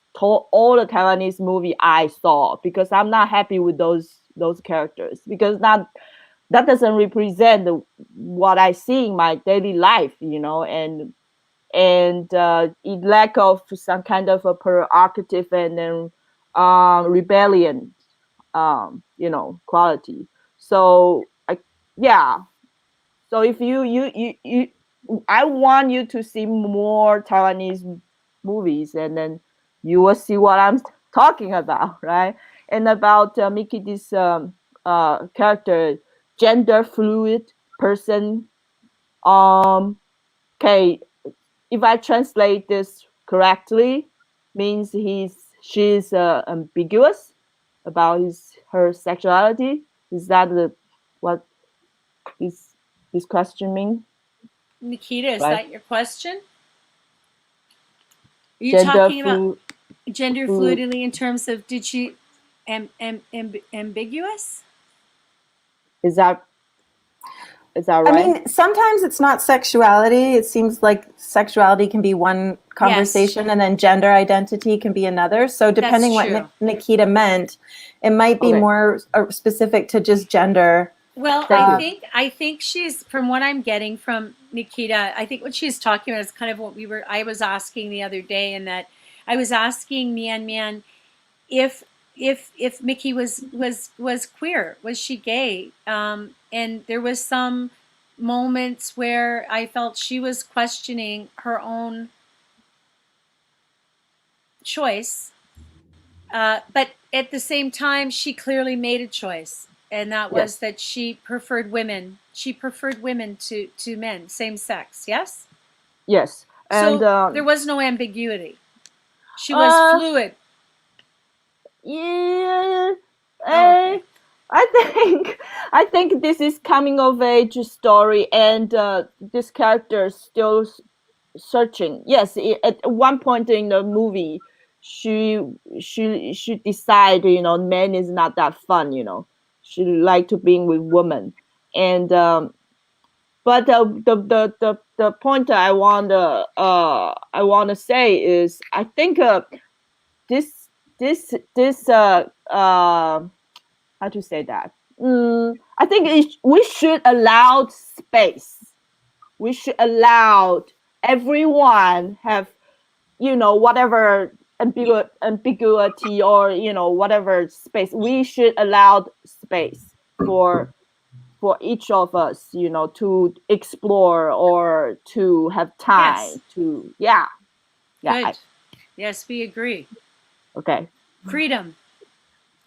movie I saw, because I'm not happy with those characters, because that doesn't represent what I see in my daily life, and it lack of some kind of a proactive and then rebellion, quality. So so if you I want you to see more Taiwanese movies, and then you will see what I'm talking about, right? And about Mickey, this character, gender fluid person. Okay, if I translate this correctly, means she's ambiguous about her sexuality. Is that what this question mean? Nikita, is Right. that your question? Are you Gender talking about gender fluid. fluidity in terms of, did she ambiguous? Is that right? I mean, sometimes it's not sexuality. It seems like sexuality can be one conversation, and then gender identity can be another. So depending what Nikita meant, it might be more specific to just gender. Well, I think she's, from what I'm getting from Nikita, I think what she's talking about is kind of what I was asking the other day, and that I was asking Mian Mian if Mickey was queer, was she gay? And there was some moments where I felt she was questioning her own choice, but at the same time, she clearly made a choice, and that was that she preferred women. She preferred women to men, same sex. Yes. Yes, and so there was no ambiguity. She was fluid. Yeah. I think this is coming of age story, and this character is still searching. Yes, at one point in the movie, she decide, men is not that fun. She like to being with women, and but the point I want to say is, I think this how to say that? I think we should allow space. We should allow everyone have, whatever ambiguity or, whatever space. We should allow space for each of us, to explore or to have time to, Good. Yes, we agree. Okay. Freedom,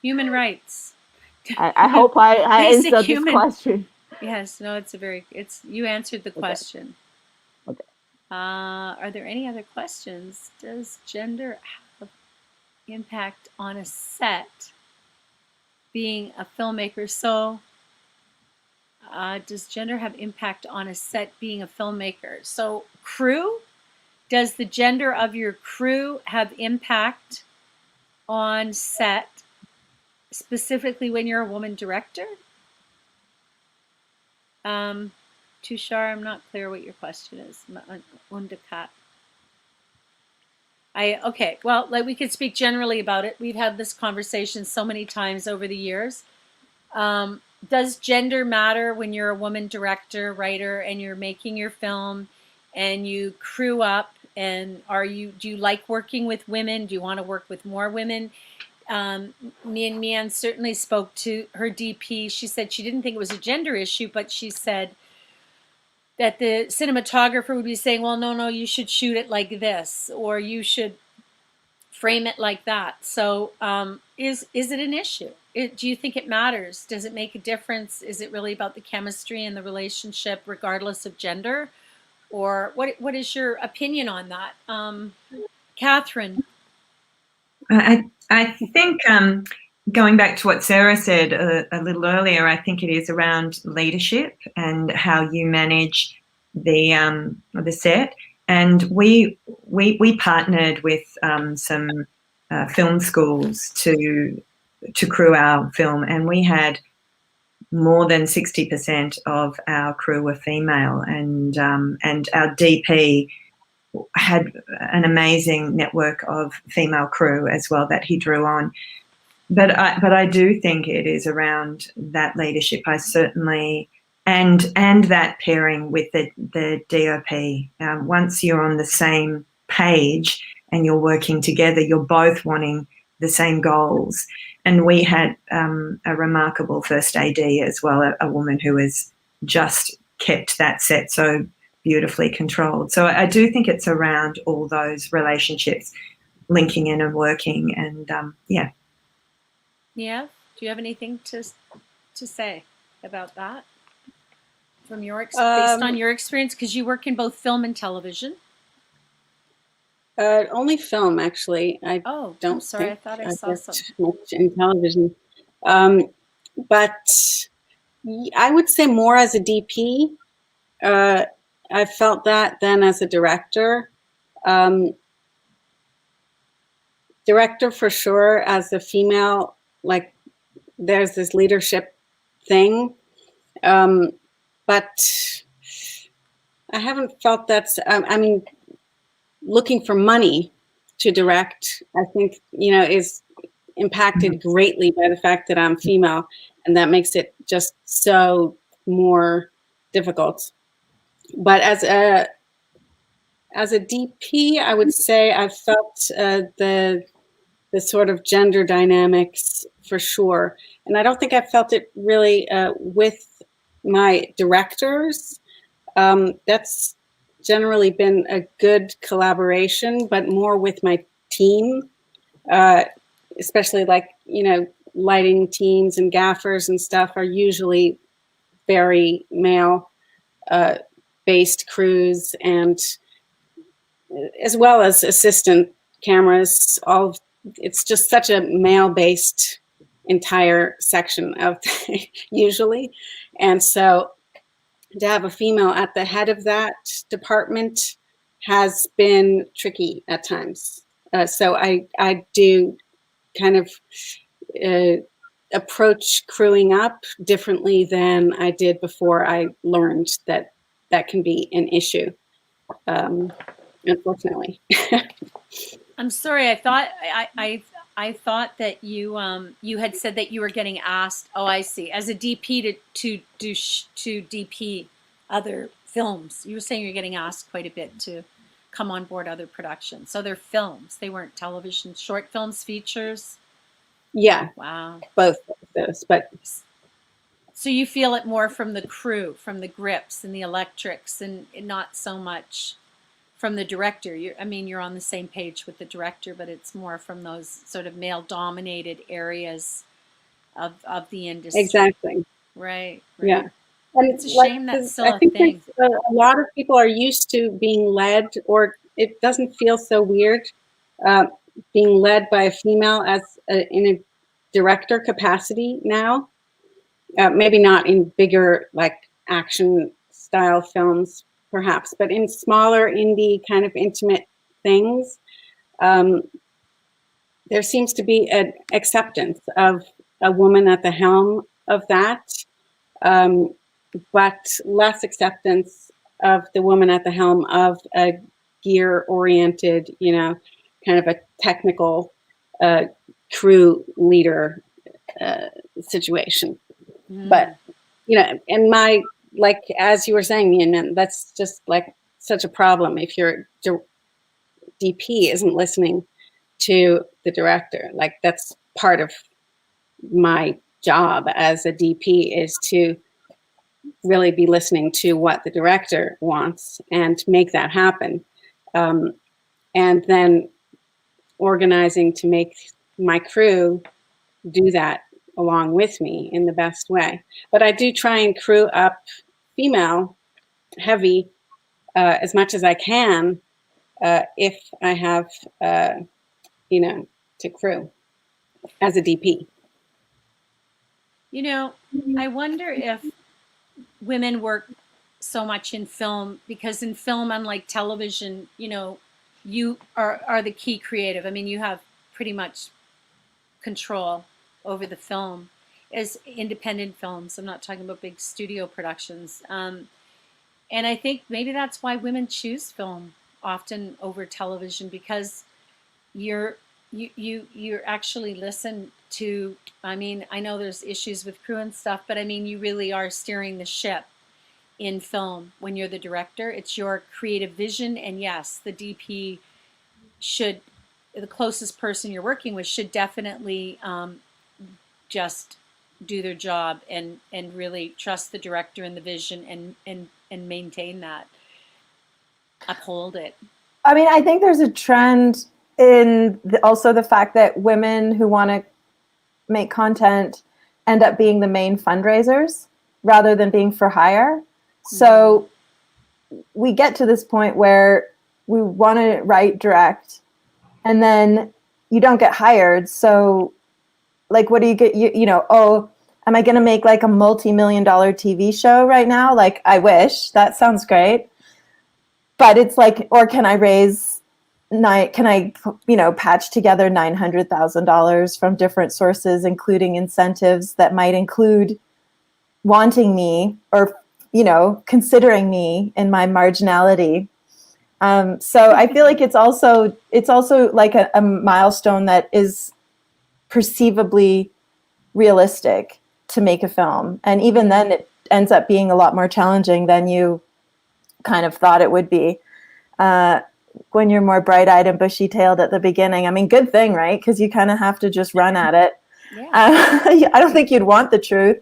human rights. I hope I Basic answered this human. question. Yes, no, you answered the question. Okay. Are there any other questions? Does gender have impact on a set being a filmmaker? So, does gender have impact on a set being a filmmaker? So, crew, does the gender of your crew have impact on set, specifically when you're a woman director? Tushar, I'm not clear what your question is. Undakat. Okay, well, like we could speak generally about it. We've had this conversation so many times over the years. Does gender matter when you're a woman director, writer, and you're making your film and you crew up? And do you like working with women? Do you want to work with more women? Mian certainly spoke to her DP. She said she didn't think it was a gender issue, but she said that the cinematographer would be saying, well, no, you should shoot it like this, or you should frame it like that. So is it an issue? Do you think it matters? Does it make a difference? Is it really about the chemistry and the relationship regardless of gender? Or what is your opinion on that? Catherine? I think going back to what Sarah said a little earlier, I think it is around leadership and how you manage the set. And we partnered with some film schools to crew our film, and we had more than 60% of our crew were female, and our DP had an amazing network of female crew as well that he drew on. But I do think it is around that leadership. I certainly and that pairing with the DOP. Once you're on the same page and you're working together, you're both wanting the same goals. And we had a remarkable first AD as well, a woman who has just kept that set so beautifully controlled. So I do think it's around all those relationships linking in and working, and yeah. Yeah. Do you have anything to say about that from your based on your experience? Because you work in both film and television. Only film, actually. I'm don't sorry. I think thought I I've saw worked something. much in television. But I would say more as a DP. I felt that than as a director. Director for sure, as a female, like there's this leadership thing. But I haven't felt that's, I mean, looking for money to direct, I think, is impacted greatly by the fact that I'm female, and that makes it just so more difficult. But as a DP, I would say I felt the sort of gender dynamics for sure, and I don't think I felt it really with my directors. That's generally been a good collaboration, but more with my team, especially like, lighting teams and gaffers and stuff are usually very male based crews, and as well as assistant cameras. It's just such a male based entire section of usually. And so to have a female at the head of that department has been tricky at times. So I do kind of approach crewing up differently than I did before I learned that can be an issue, unfortunately. I'm sorry. I thought that you had said that you were getting asked. Oh, I see. As a DP to DP other films. You were saying you're getting asked quite a bit to come on board other productions. So they're films. They weren't television, short films, features. Yeah. Wow. Both of those, but. So you feel it more from the crew, from the grips and the electrics, and not so much from the director. You're on the same page with the director, but it's more from those sort of male-dominated areas of the industry. Exactly. Right. Yeah. Right. And It's a like shame that's still I a think thing. a lot of people are used to being led, or it doesn't feel so weird uh, being led by a female in a director capacity now. Maybe not in bigger like action style films, perhaps, but in smaller indie kind of intimate things, um, there seems to be an acceptance of a woman at the helm of that. Um, but less acceptance of the woman at the helm of a gear-oriented, kind of a technical crew leader situation. But, and like, as you were saying, Mian, that's just like such a problem if your DP isn't listening to the director. Like, that's part of my job as a DP is to really be listening to what the director wants and make that happen. And then organizing to make my crew do that along with me in the best way. But I do try and crew up female heavy as much as I can if I have, to crew as a DP. I wonder if women work so much in film because in film, unlike television, you are the key creative. I mean, you have pretty much control over the film as independent films. I'm not talking about big studio productions. And I think maybe that's why women choose film often over television, because you're you actually listen to, I mean, I know there's issues with crew and stuff, but I mean, you really are steering the ship in film when you're the director. It's your creative vision, and yes, the DP should, the closest person you're working with should definitely just do their job and really trust the director and the vision and maintain that, uphold it. I mean, I think there's a trend in also the fact that women who want to make content end up being the main fundraisers rather than being for hire. So we get to this point where we want to write, direct, and then you don't get hired. So like, what do you get? Oh, am I going to make like a multi-million-dollar TV show right now? Like, I wish. That sounds great. But it's like, or can I patch together $900,000 from different sources, including incentives that might include wanting me or, considering me in my marginality. So I feel like it's also like a milestone that is perceivably realistic to make a film. And even then it ends up being a lot more challenging than you kind of thought it would be when you're more bright-eyed and bushy-tailed at the beginning. I mean, good thing, right? Because you kind of have to just run at it. Yeah. I don't think you'd want the truth.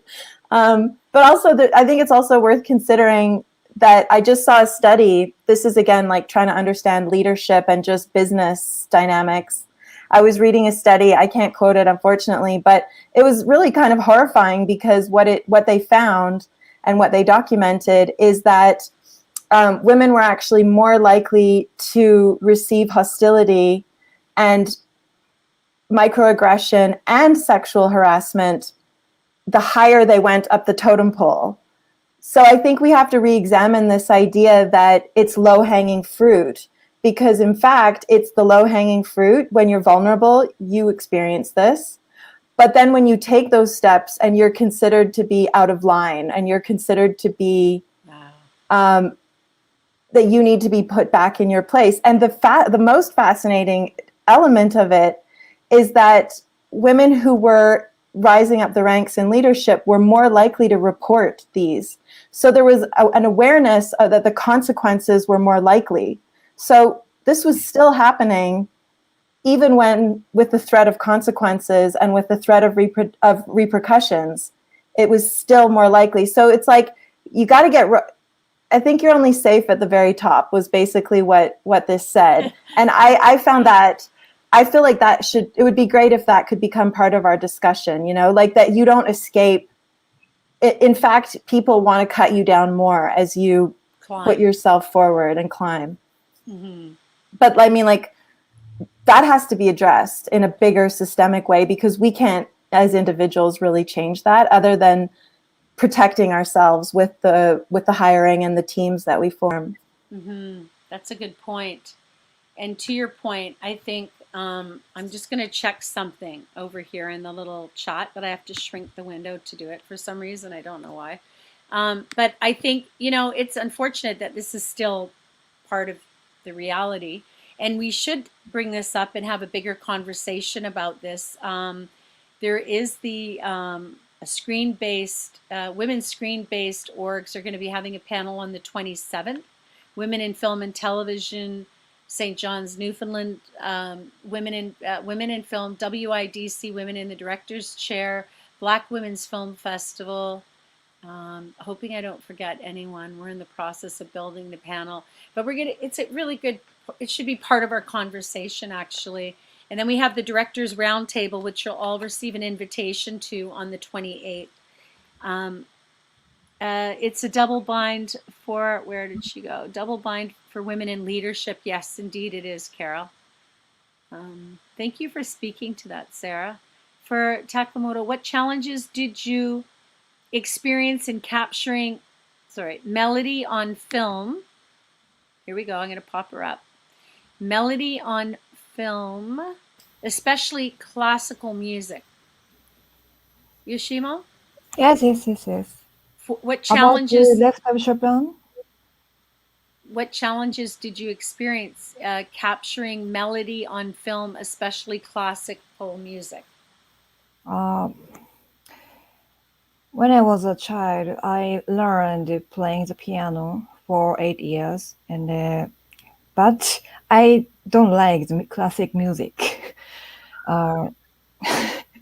But also, I think it's also worth considering that I just saw a study. This is, again, like trying to understand leadership and just business dynamics. I was reading a study, I can't quote it, unfortunately, but it was really kind of horrifying because what they found and what they documented is that women were actually more likely to receive hostility and microaggression and sexual harassment the higher they went up the totem pole. So I think we have to re-examine this idea that it's low-hanging fruit, because in fact, it's the low-hanging fruit. When you're vulnerable, you experience this. But then when you take those steps and you're considered to be out of line and you're considered to be that you need to be put back in your place. And the most fascinating element of it is that women who were rising up the ranks in leadership were more likely to report these. So there was an awareness that the consequences were more likely. So this was still happening even when, with the threat of consequences and with the threat of repercussions, it was still more likely. So it's like, you got to I think you're only safe at the very top was basically what this said. And I found that I feel like it would be great if that could become part of our discussion, like that you don't escape. In fact, people want to cut you down more as you put yourself forward and climb. Mm-hmm. But I mean, like, that has to be addressed in a bigger systemic way, because we can't, as individuals, really change that other than protecting ourselves with the hiring and the teams that we form. Mm-hmm. That's a good point. And to your point, I think I'm just going to check something over here in the little chat, but I have to shrink the window to do it for some reason. I don't know why. But I think, it's unfortunate that this is still part of the reality. And we should bring this up and have a bigger conversation about this. There is the a screen-based, women's screen-based orgs are going to be having a panel on the 27th. Women in Film and Television, St. John's, Newfoundland, women in film, WIDC, Women in the Director's Chair, Black Women's Film Festival. Hoping I don't forget anyone. We're in the process of building the panel, but it's a really good, it should be part of our conversation, actually. And then we have the Directors Roundtable, which you'll all receive an invitation to on the 28th. It's a double bind for, where did she go? Double bind for women in leadership. Yes, indeed it is, Carol. Thank you for speaking to that, Sarah. For Takamoto, what challenges did you experience in capturing, melody on film? Here we go, I'm gonna pop her up. Melody on film, especially classical music. Yoshimo? Yes. What About the challenges? Lex of Chopin? What challenges did you experience capturing melody on film, especially classical music? When I was a child, I learned playing the piano for 8 years, and but I don't like the classic music. When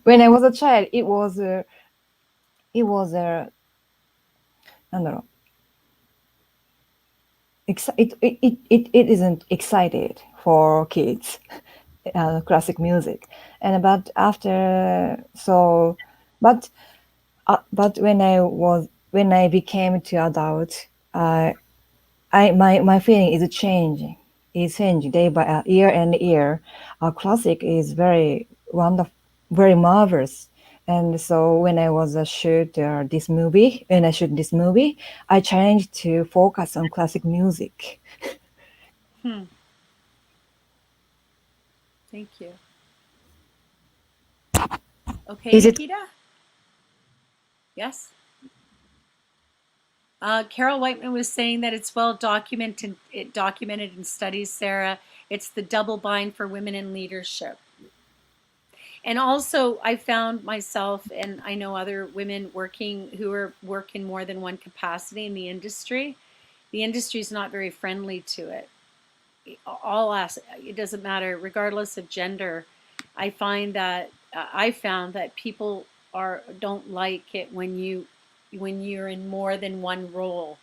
I was a child, it was it isn't excited for kids, classic music, and but after so, but when I became to adult, my feeling is changing. It's changing day by year and year. Classic is very wonderful, very marvelous. And so when I was shoot this movie, I changed to focus on classic music. Thank you. Okay, Is it- Nikita? Yes? Carol Whiteman was saying that it's well documented in studies, Sarah. It's the double bind for women in leadership. And also, I found myself, and I know other women work in more than one capacity in the industry. The industry is not very friendly to it. It doesn't matter, regardless of gender. I found that people don't like it when you're in more than one role.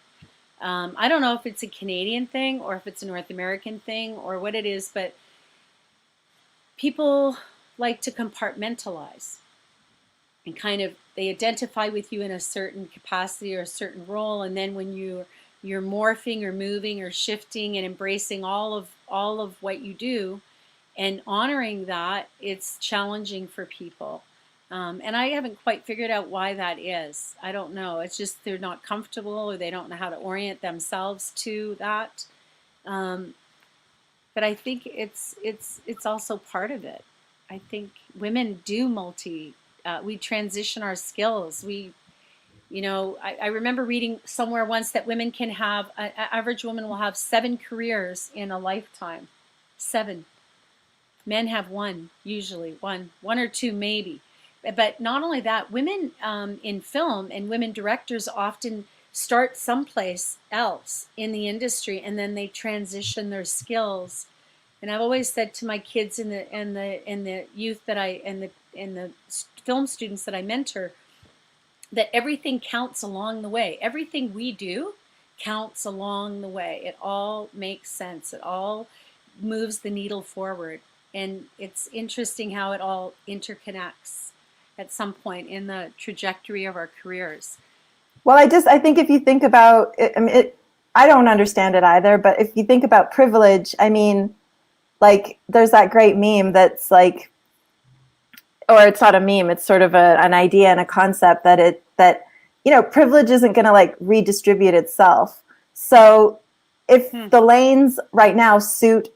I don't know if it's a Canadian thing or if it's a North American thing or what it is, but people like to compartmentalize and they identify with you in a certain capacity or a certain role, and then when you're morphing or moving or shifting and embracing all of what you do and honoring that, it's challenging for people. And I haven't quite figured out why that is. I don't know. It's just they're not comfortable or they don't know how to orient themselves to that. But I think it's also part of it. I think women do we transition our skills. I remember reading somewhere once that women can have, an average woman will have 7 careers in a lifetime. 7. Men have 1, usually 1 or 2 maybe. But not only that, women in film and women directors often start someplace else in the industry and then they transition their skills. And I've always said to my kids and the youth that and the film students that I mentor, that everything counts along the way. Everything we do counts along the way. It all makes sense. It all moves the needle forward. and it's interesting how it all interconnects at some point in the trajectory of our careers. Well, I think if you think about it, I mean, I don't understand it either, but if you think about privilege, I mean, like, there's that great meme that's like, or it's not a meme, it's sort of an idea and a concept that privilege isn't going to like redistribute itself. So if the lanes right now suit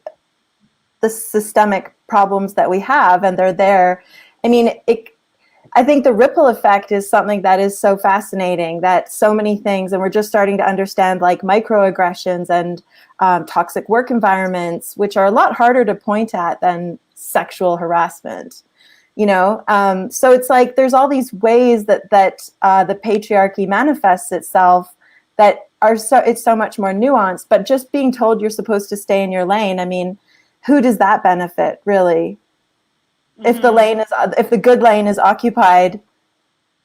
the systemic problems that we have and they're there, I mean, I think the ripple effect is something that is so fascinating, that so many things, and we're just starting to understand like microaggressions and toxic work environments, which are a lot harder to point at than sexual harassment. So it's like there's all these ways that the patriarchy manifests itself that are it's so much more nuanced. But just being told you're supposed to stay in your lane, I mean, who does that benefit really? If the good lane is occupied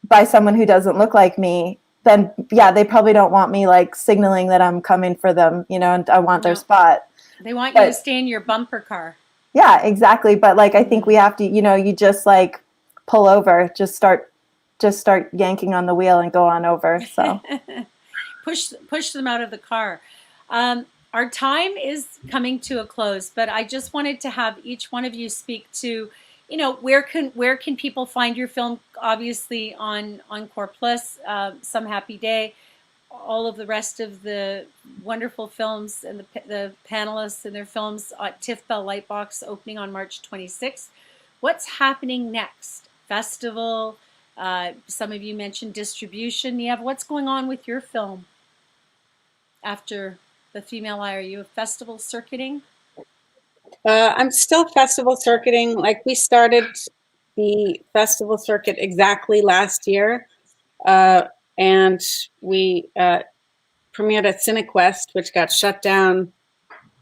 by someone who doesn't look like me, then yeah, they probably don't want me like signaling that I'm coming for them, and I want their spot. They want you to stay in your bumper car. Yeah, exactly. But like, I think we have to, you just like pull over, just start yanking on the wheel and go on over. So push them out of the car. Our time is coming to a close, but I just wanted to have each one of you speak to, where can people find your film? Obviously on Core Plus, Some Happy Day, all of the rest of the wonderful films and the panelists and their films at TIFF Bell Lightbox opening on March 26th. What's happening next? Festival. Some of you mentioned distribution. Niev, what's going on with your film after The Female Eye? Are you a festival circuiting? I'm still festival circuiting. Like, we started the festival circuit exactly last year, and we premiered at CineQuest, which got shut down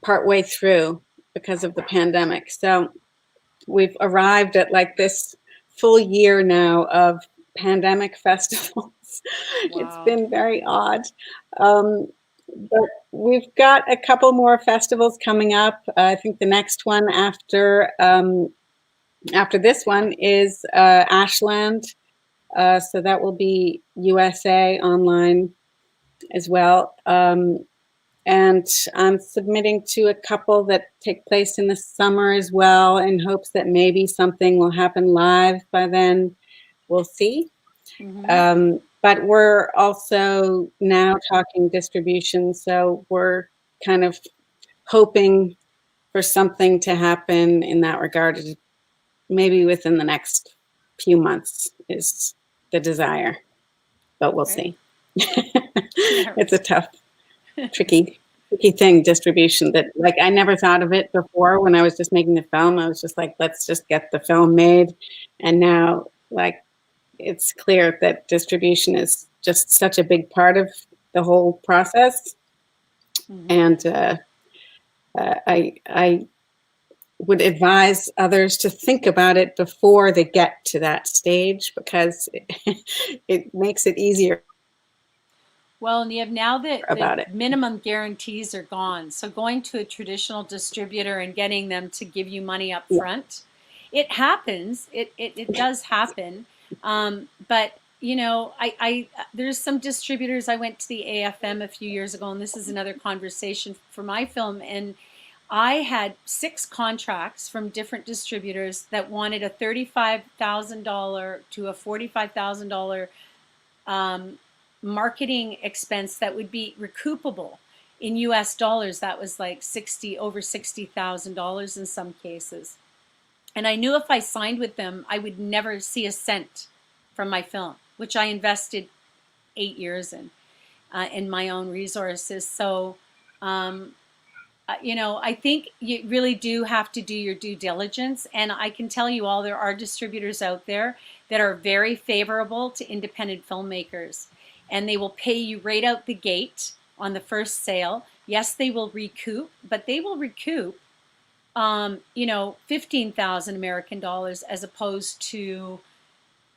partway through because of the pandemic. So we've arrived at like this full year now of pandemic festivals. Wow. It's been very odd. But we've got a couple more festivals coming up. I think the next one after this one is Ashland. So that will be USA online as well. And I'm submitting to a couple that take place in the summer as well, in hopes that maybe something will happen live by then. We'll see. Mm-hmm. But we're also now talking distribution, so we're kind of hoping for something to happen in that regard. Maybe within the next few months is the desire, but we'll see. It's a tough, tricky thing, distribution, that like I never thought of it before. When I was just making the film, I was just like, let's just get the film made. And now, like, it's clear that distribution is just such a big part of the whole process. Mm-hmm. And I would advise others to think about it before they get to that stage, because it makes it easier. Well, Niev, now that the minimum guarantees are gone, so going to a traditional distributor and getting them to give you money up front, it happens. It does happen. But there's some distributors. I went to the AFM a few years ago, and this is another conversation for my film, and I had 6 contracts from different distributors that wanted a $35,000 to a $45,000 marketing expense that would be recoupable in US dollars. That was like over $60,000 in some cases. And I knew if I signed with them, I would never see a cent from my film, which I invested 8 years in my own resources. So, I think you really do have to do your due diligence. And I can tell you all, there are distributors out there that are very favorable to independent filmmakers. And they will pay you right out the gate on the first sale. Yes, they will recoup, but they will recoup, 15,000 American dollars as opposed to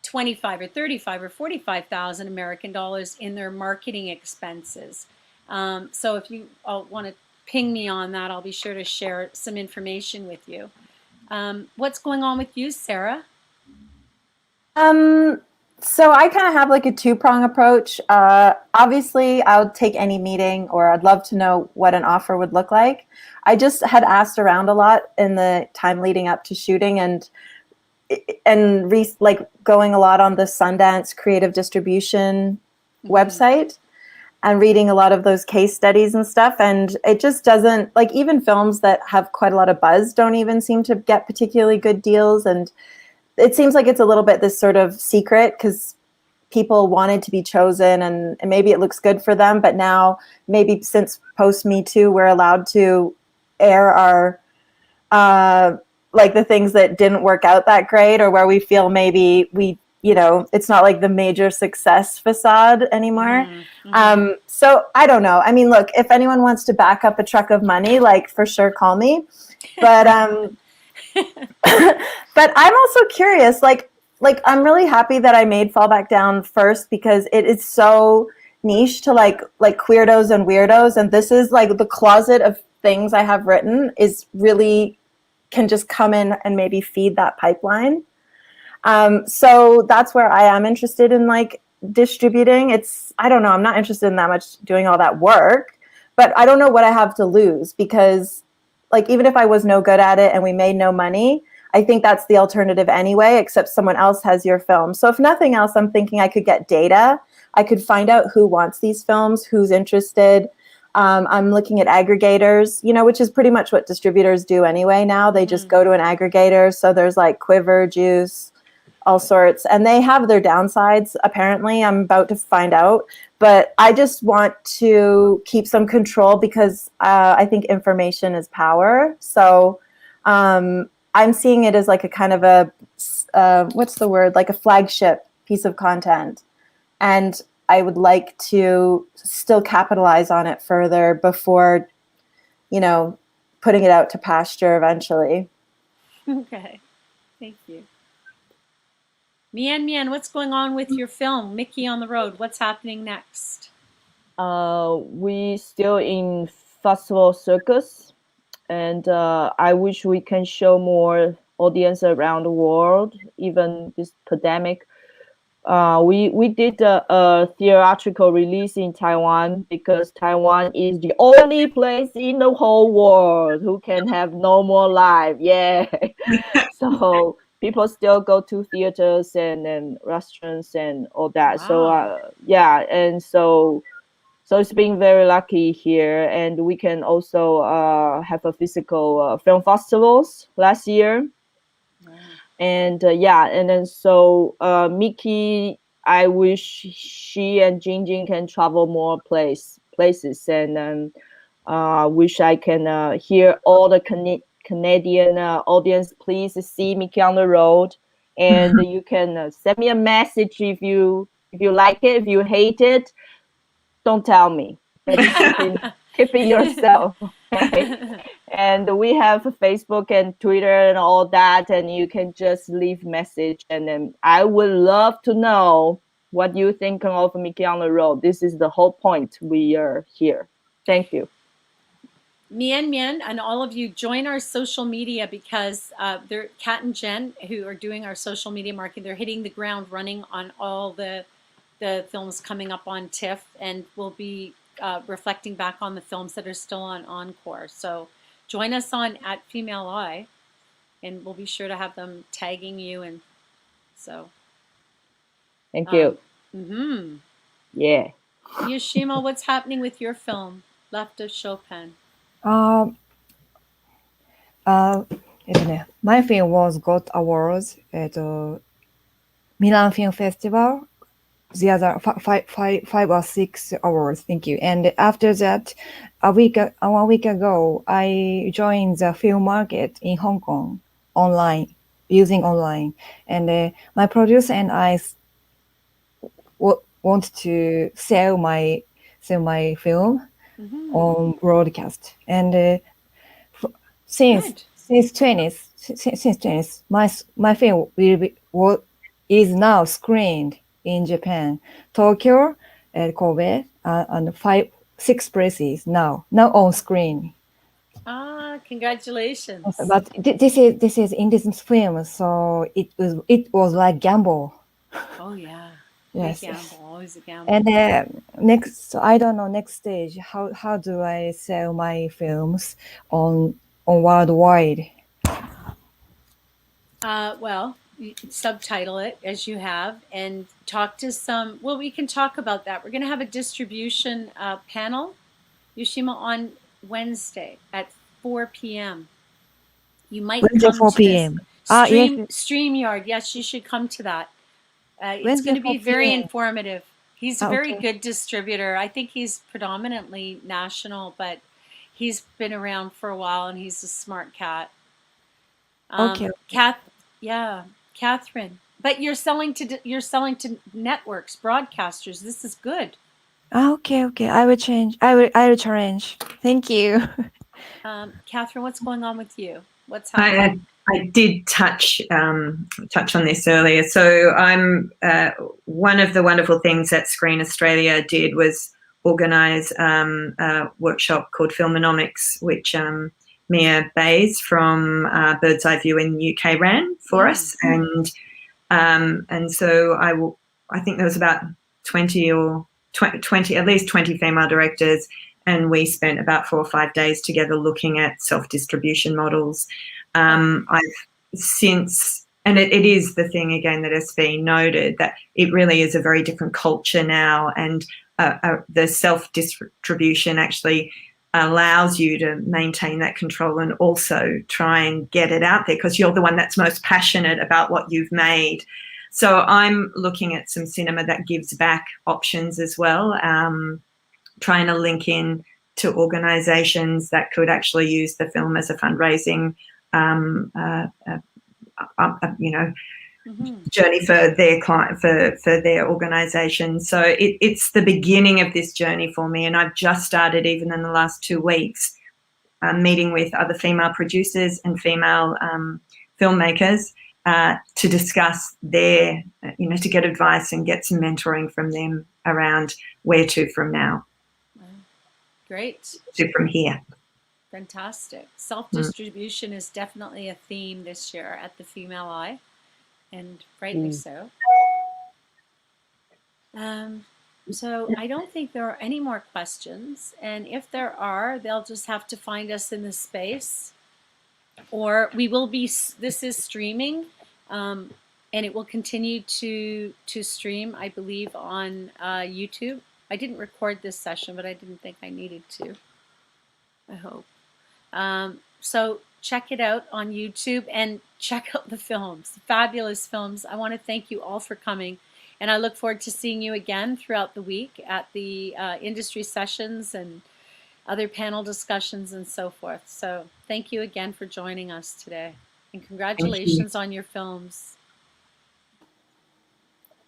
25 or 35 or 45,000 American dollars in their marketing expenses. So if you want to ping me on that, I'll be sure to share some information with you. What's going on with you, Sarah? So I kind of have like a two-prong approach. Obviously, I'll take any meeting, or I'd love to know what an offer would look like. I just had asked around a lot in the time leading up to shooting, and like going a lot on the Sundance creative distribution website and reading a lot of those case studies and stuff. And it just doesn't, like, even films that have quite a lot of buzz don't even seem to get particularly good deals. And it seems like it's a little bit this sort of secret because people wanted to be chosen, and maybe it looks good for them. But now maybe since post Me Too, we're allowed to air our, like the things that didn't work out that great, or where we feel maybe we, it's not like the major success facade anymore. So I don't know. I mean, look, if anyone wants to back up a truck of money, like, for sure, call me. But, but I'm also curious, like I'm really happy that I made Fall Back Down first, because it is so niche to like queerdos and weirdos. And this is like the closet of things I have written is really can just come in and maybe feed that pipeline. So that's where I am interested in like distributing. I don't know, I'm not interested in that much doing all that work, but I don't know what I have to lose, because like, even if I was no good at it and we made no money, I think that's the alternative anyway, except someone else has your film. So if nothing else, I'm thinking I could get data. I could find out who wants these films, who's interested. I'm looking at aggregators, which is pretty much what distributors do anyway now. They just go to an aggregator. So there's like Quiver, Juice, all sorts. And they have their downsides, apparently. I'm about to find out. But I just want to keep some control, because I think information is power. So I'm seeing it as like a kind of a, what's the word? Like a flagship piece of content. And I would like to still capitalize on it further before, putting it out to pasture eventually. Okay, thank you. Mian, what's going on with your film, Mickey on the Road? What's happening next? We still in festival circus, and I wish we can show more audience around the world, even this pandemic. We did a theatrical release in Taiwan, because Taiwan is the only place in the whole world who can have normal life. Yeah. So people still go to theaters and restaurants and all that. Wow. So yeah, and so it's been very lucky here, and we can also have a physical film festivals last year. And and then so Mickey, I wish she and Jingjing can travel more places, and wish I can hear all the Canadian audience. Please see Mickey on the Road, and you can send me a message if you like it. If you hate it, don't tell me. Keep it yourself. Right? And we have Facebook and Twitter and all that, and you can just leave message, and then I would love to know what you think of Mickey on the Road. This is the whole point. We are here. Thank you. Mian, and all of you, join our social media, because they're Kat and Jen, who are doing our social media marketing. They're hitting the ground running on all the films coming up on TIFF, and we'll be reflecting back on the films that are still on Encore. So join us on @FemaleEye, and we'll be sure to have them tagging you. And so thank you. Yeah. Yoshima, what's happening with your film, Left of Chopin? My film got awards at Milan Film Festival. The other 5 or 6 awards. Thank you. And after that, 1 week ago, I joined the film market in Hong Kong using online. And my producer and I want to sell my film on broadcast. And since 20s, my film is now screened in Japan, Tokyo, Kobe, and 6 places now on screen. Congratulations. But this is indie film, so it was like gamble. Oh yeah. Yes. Big gamble, always a gamble. And next, I don't know, next stage, how do I sell my films on worldwide? Well, you can subtitle it as you have and talk to some. Well, we can talk about that. We're going to have a distribution panel, Yoshima, on Wednesday at 4 p.m. You might Wednesday, come 4 to this p.m. Yes. StreamYard. Yes, you should come to that. It's Wednesday, going to be 4 very p.m. informative. He's a very Okay. good distributor. I think he's predominantly national, but he's been around for a while and he's a smart cat. Okay. Catherine. But you're selling to networks, broadcasters. This is good. Okay. I will change. I will challenge. Thank you. Catherine, what's going on with you? What's happening? I did touch on this earlier. So I'm one of the wonderful things that Screen Australia did was organise a workshop called Filmonomics, which Mia Bays from Bird's Eye View in UK ran for us, and so I think there was about 20 at least 20 female directors, and we spent about 4 or 5 days together looking at self-distribution models. I've since, and it is the thing again that SV noted, that it really is a very different culture now, and the self-distribution actually allows you to maintain that control and also try and get it out there because you're the one that's most passionate about what you've made. So I'm looking at some cinema that gives back options as well, trying to link in to organisations that could actually use the film as a fundraising journey for their client, for their organisation. So it's the beginning of this journey for me, and I've just started, even in the last 2 weeks, meeting with other female producers and female filmmakers to discuss their, to get advice and get some mentoring from them around where to from now. Great. To from here. Fantastic. Self-distribution is definitely a theme this year at the Female Eye, and rightly so. So I don't think there are any more questions, and if there are, they'll just have to find us in the space, or we will be, this is streaming, and it will continue to stream, I believe, on YouTube. I didn't record this session, but I didn't think I needed to. I hope. So check it out on YouTube and check out the films, fabulous films. I want to thank you all for coming, and I look forward to seeing you again throughout the week at the industry sessions and other panel discussions and so forth. So thank you again for joining us today, and congratulations on your films.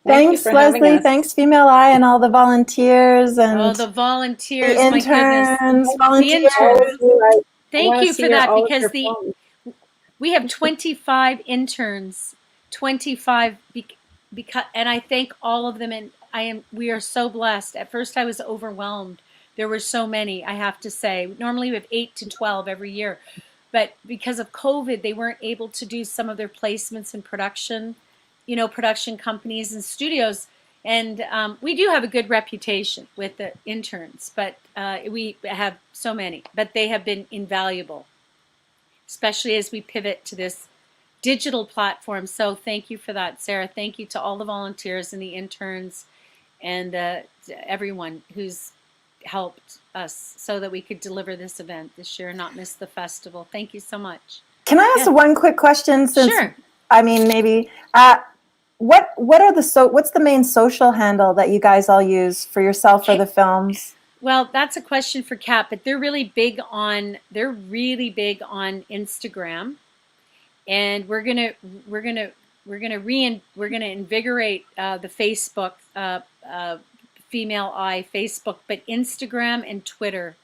Thanks, Leslie. Thanks, Female Eye, and all the volunteers and the volunteers, the my goodness, volunteers. Thank you for that, because we have 25 interns, 25, and I thank all of them, and we are so blessed. At first, I was overwhelmed. There were so many, I have to say. Normally, we have 8 to 12 every year, but because of COVID, they weren't able to do some of their placements in production. Production companies and studios, and we do have a good reputation with the interns, but we have so many, but they have been invaluable, especially as we pivot to this digital platform. So thank you for that, Sarah. Thank you to all the volunteers and the interns and everyone who's helped us so that we could deliver this event this year and not miss the festival. Thank you so much. Can I ask one quick question? Sure. I mean, maybe. What's the main social handle that you guys all use for yourself for the films? Well, that's a question for Kat, but they're really big on Instagram, and we're gonna invigorate the Facebook Female Eye Facebook, but Instagram and Twitter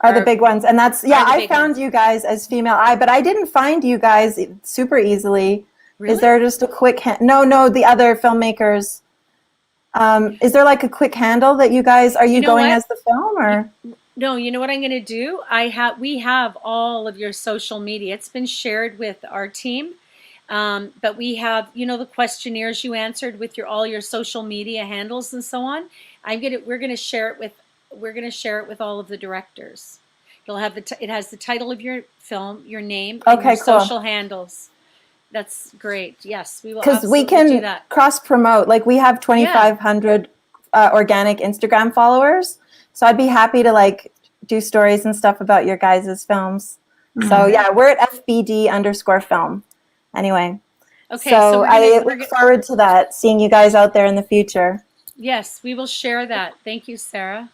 are the big ones, and that's I found you guys as Female Eye, but I didn't find you guys super easily. Really? Is there just a quick no, the other filmmakers. Is there like a quick handle that you guys, are you going as the film, or? No, you know what I'm going to do? We have all of your social media. It's been shared with our team. But we have, the questionnaires you answered with all your social media handles and so on. We're going to share it with all of the directors. It'll have it has the title of your film, your name, and your Okay, cool. social handles. That's great. Yes, we will Because we absolutely do can that. cross promote. Like we have 2,500 organic Instagram followers, so I'd be happy to like do stories and stuff about your guys' films. So yeah, we're at FBD_film. Anyway, Okay, so I we're look forward to that, seeing you guys out there in the future. Yes, we will share that. Thank you, Sarah.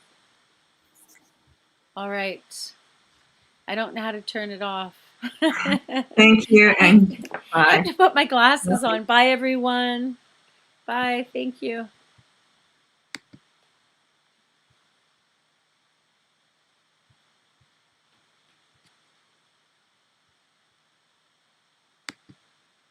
All right. I don't know how to turn it off. Thank you, and I have bye. to put my glasses on. Bye, everyone. Bye. Thank you.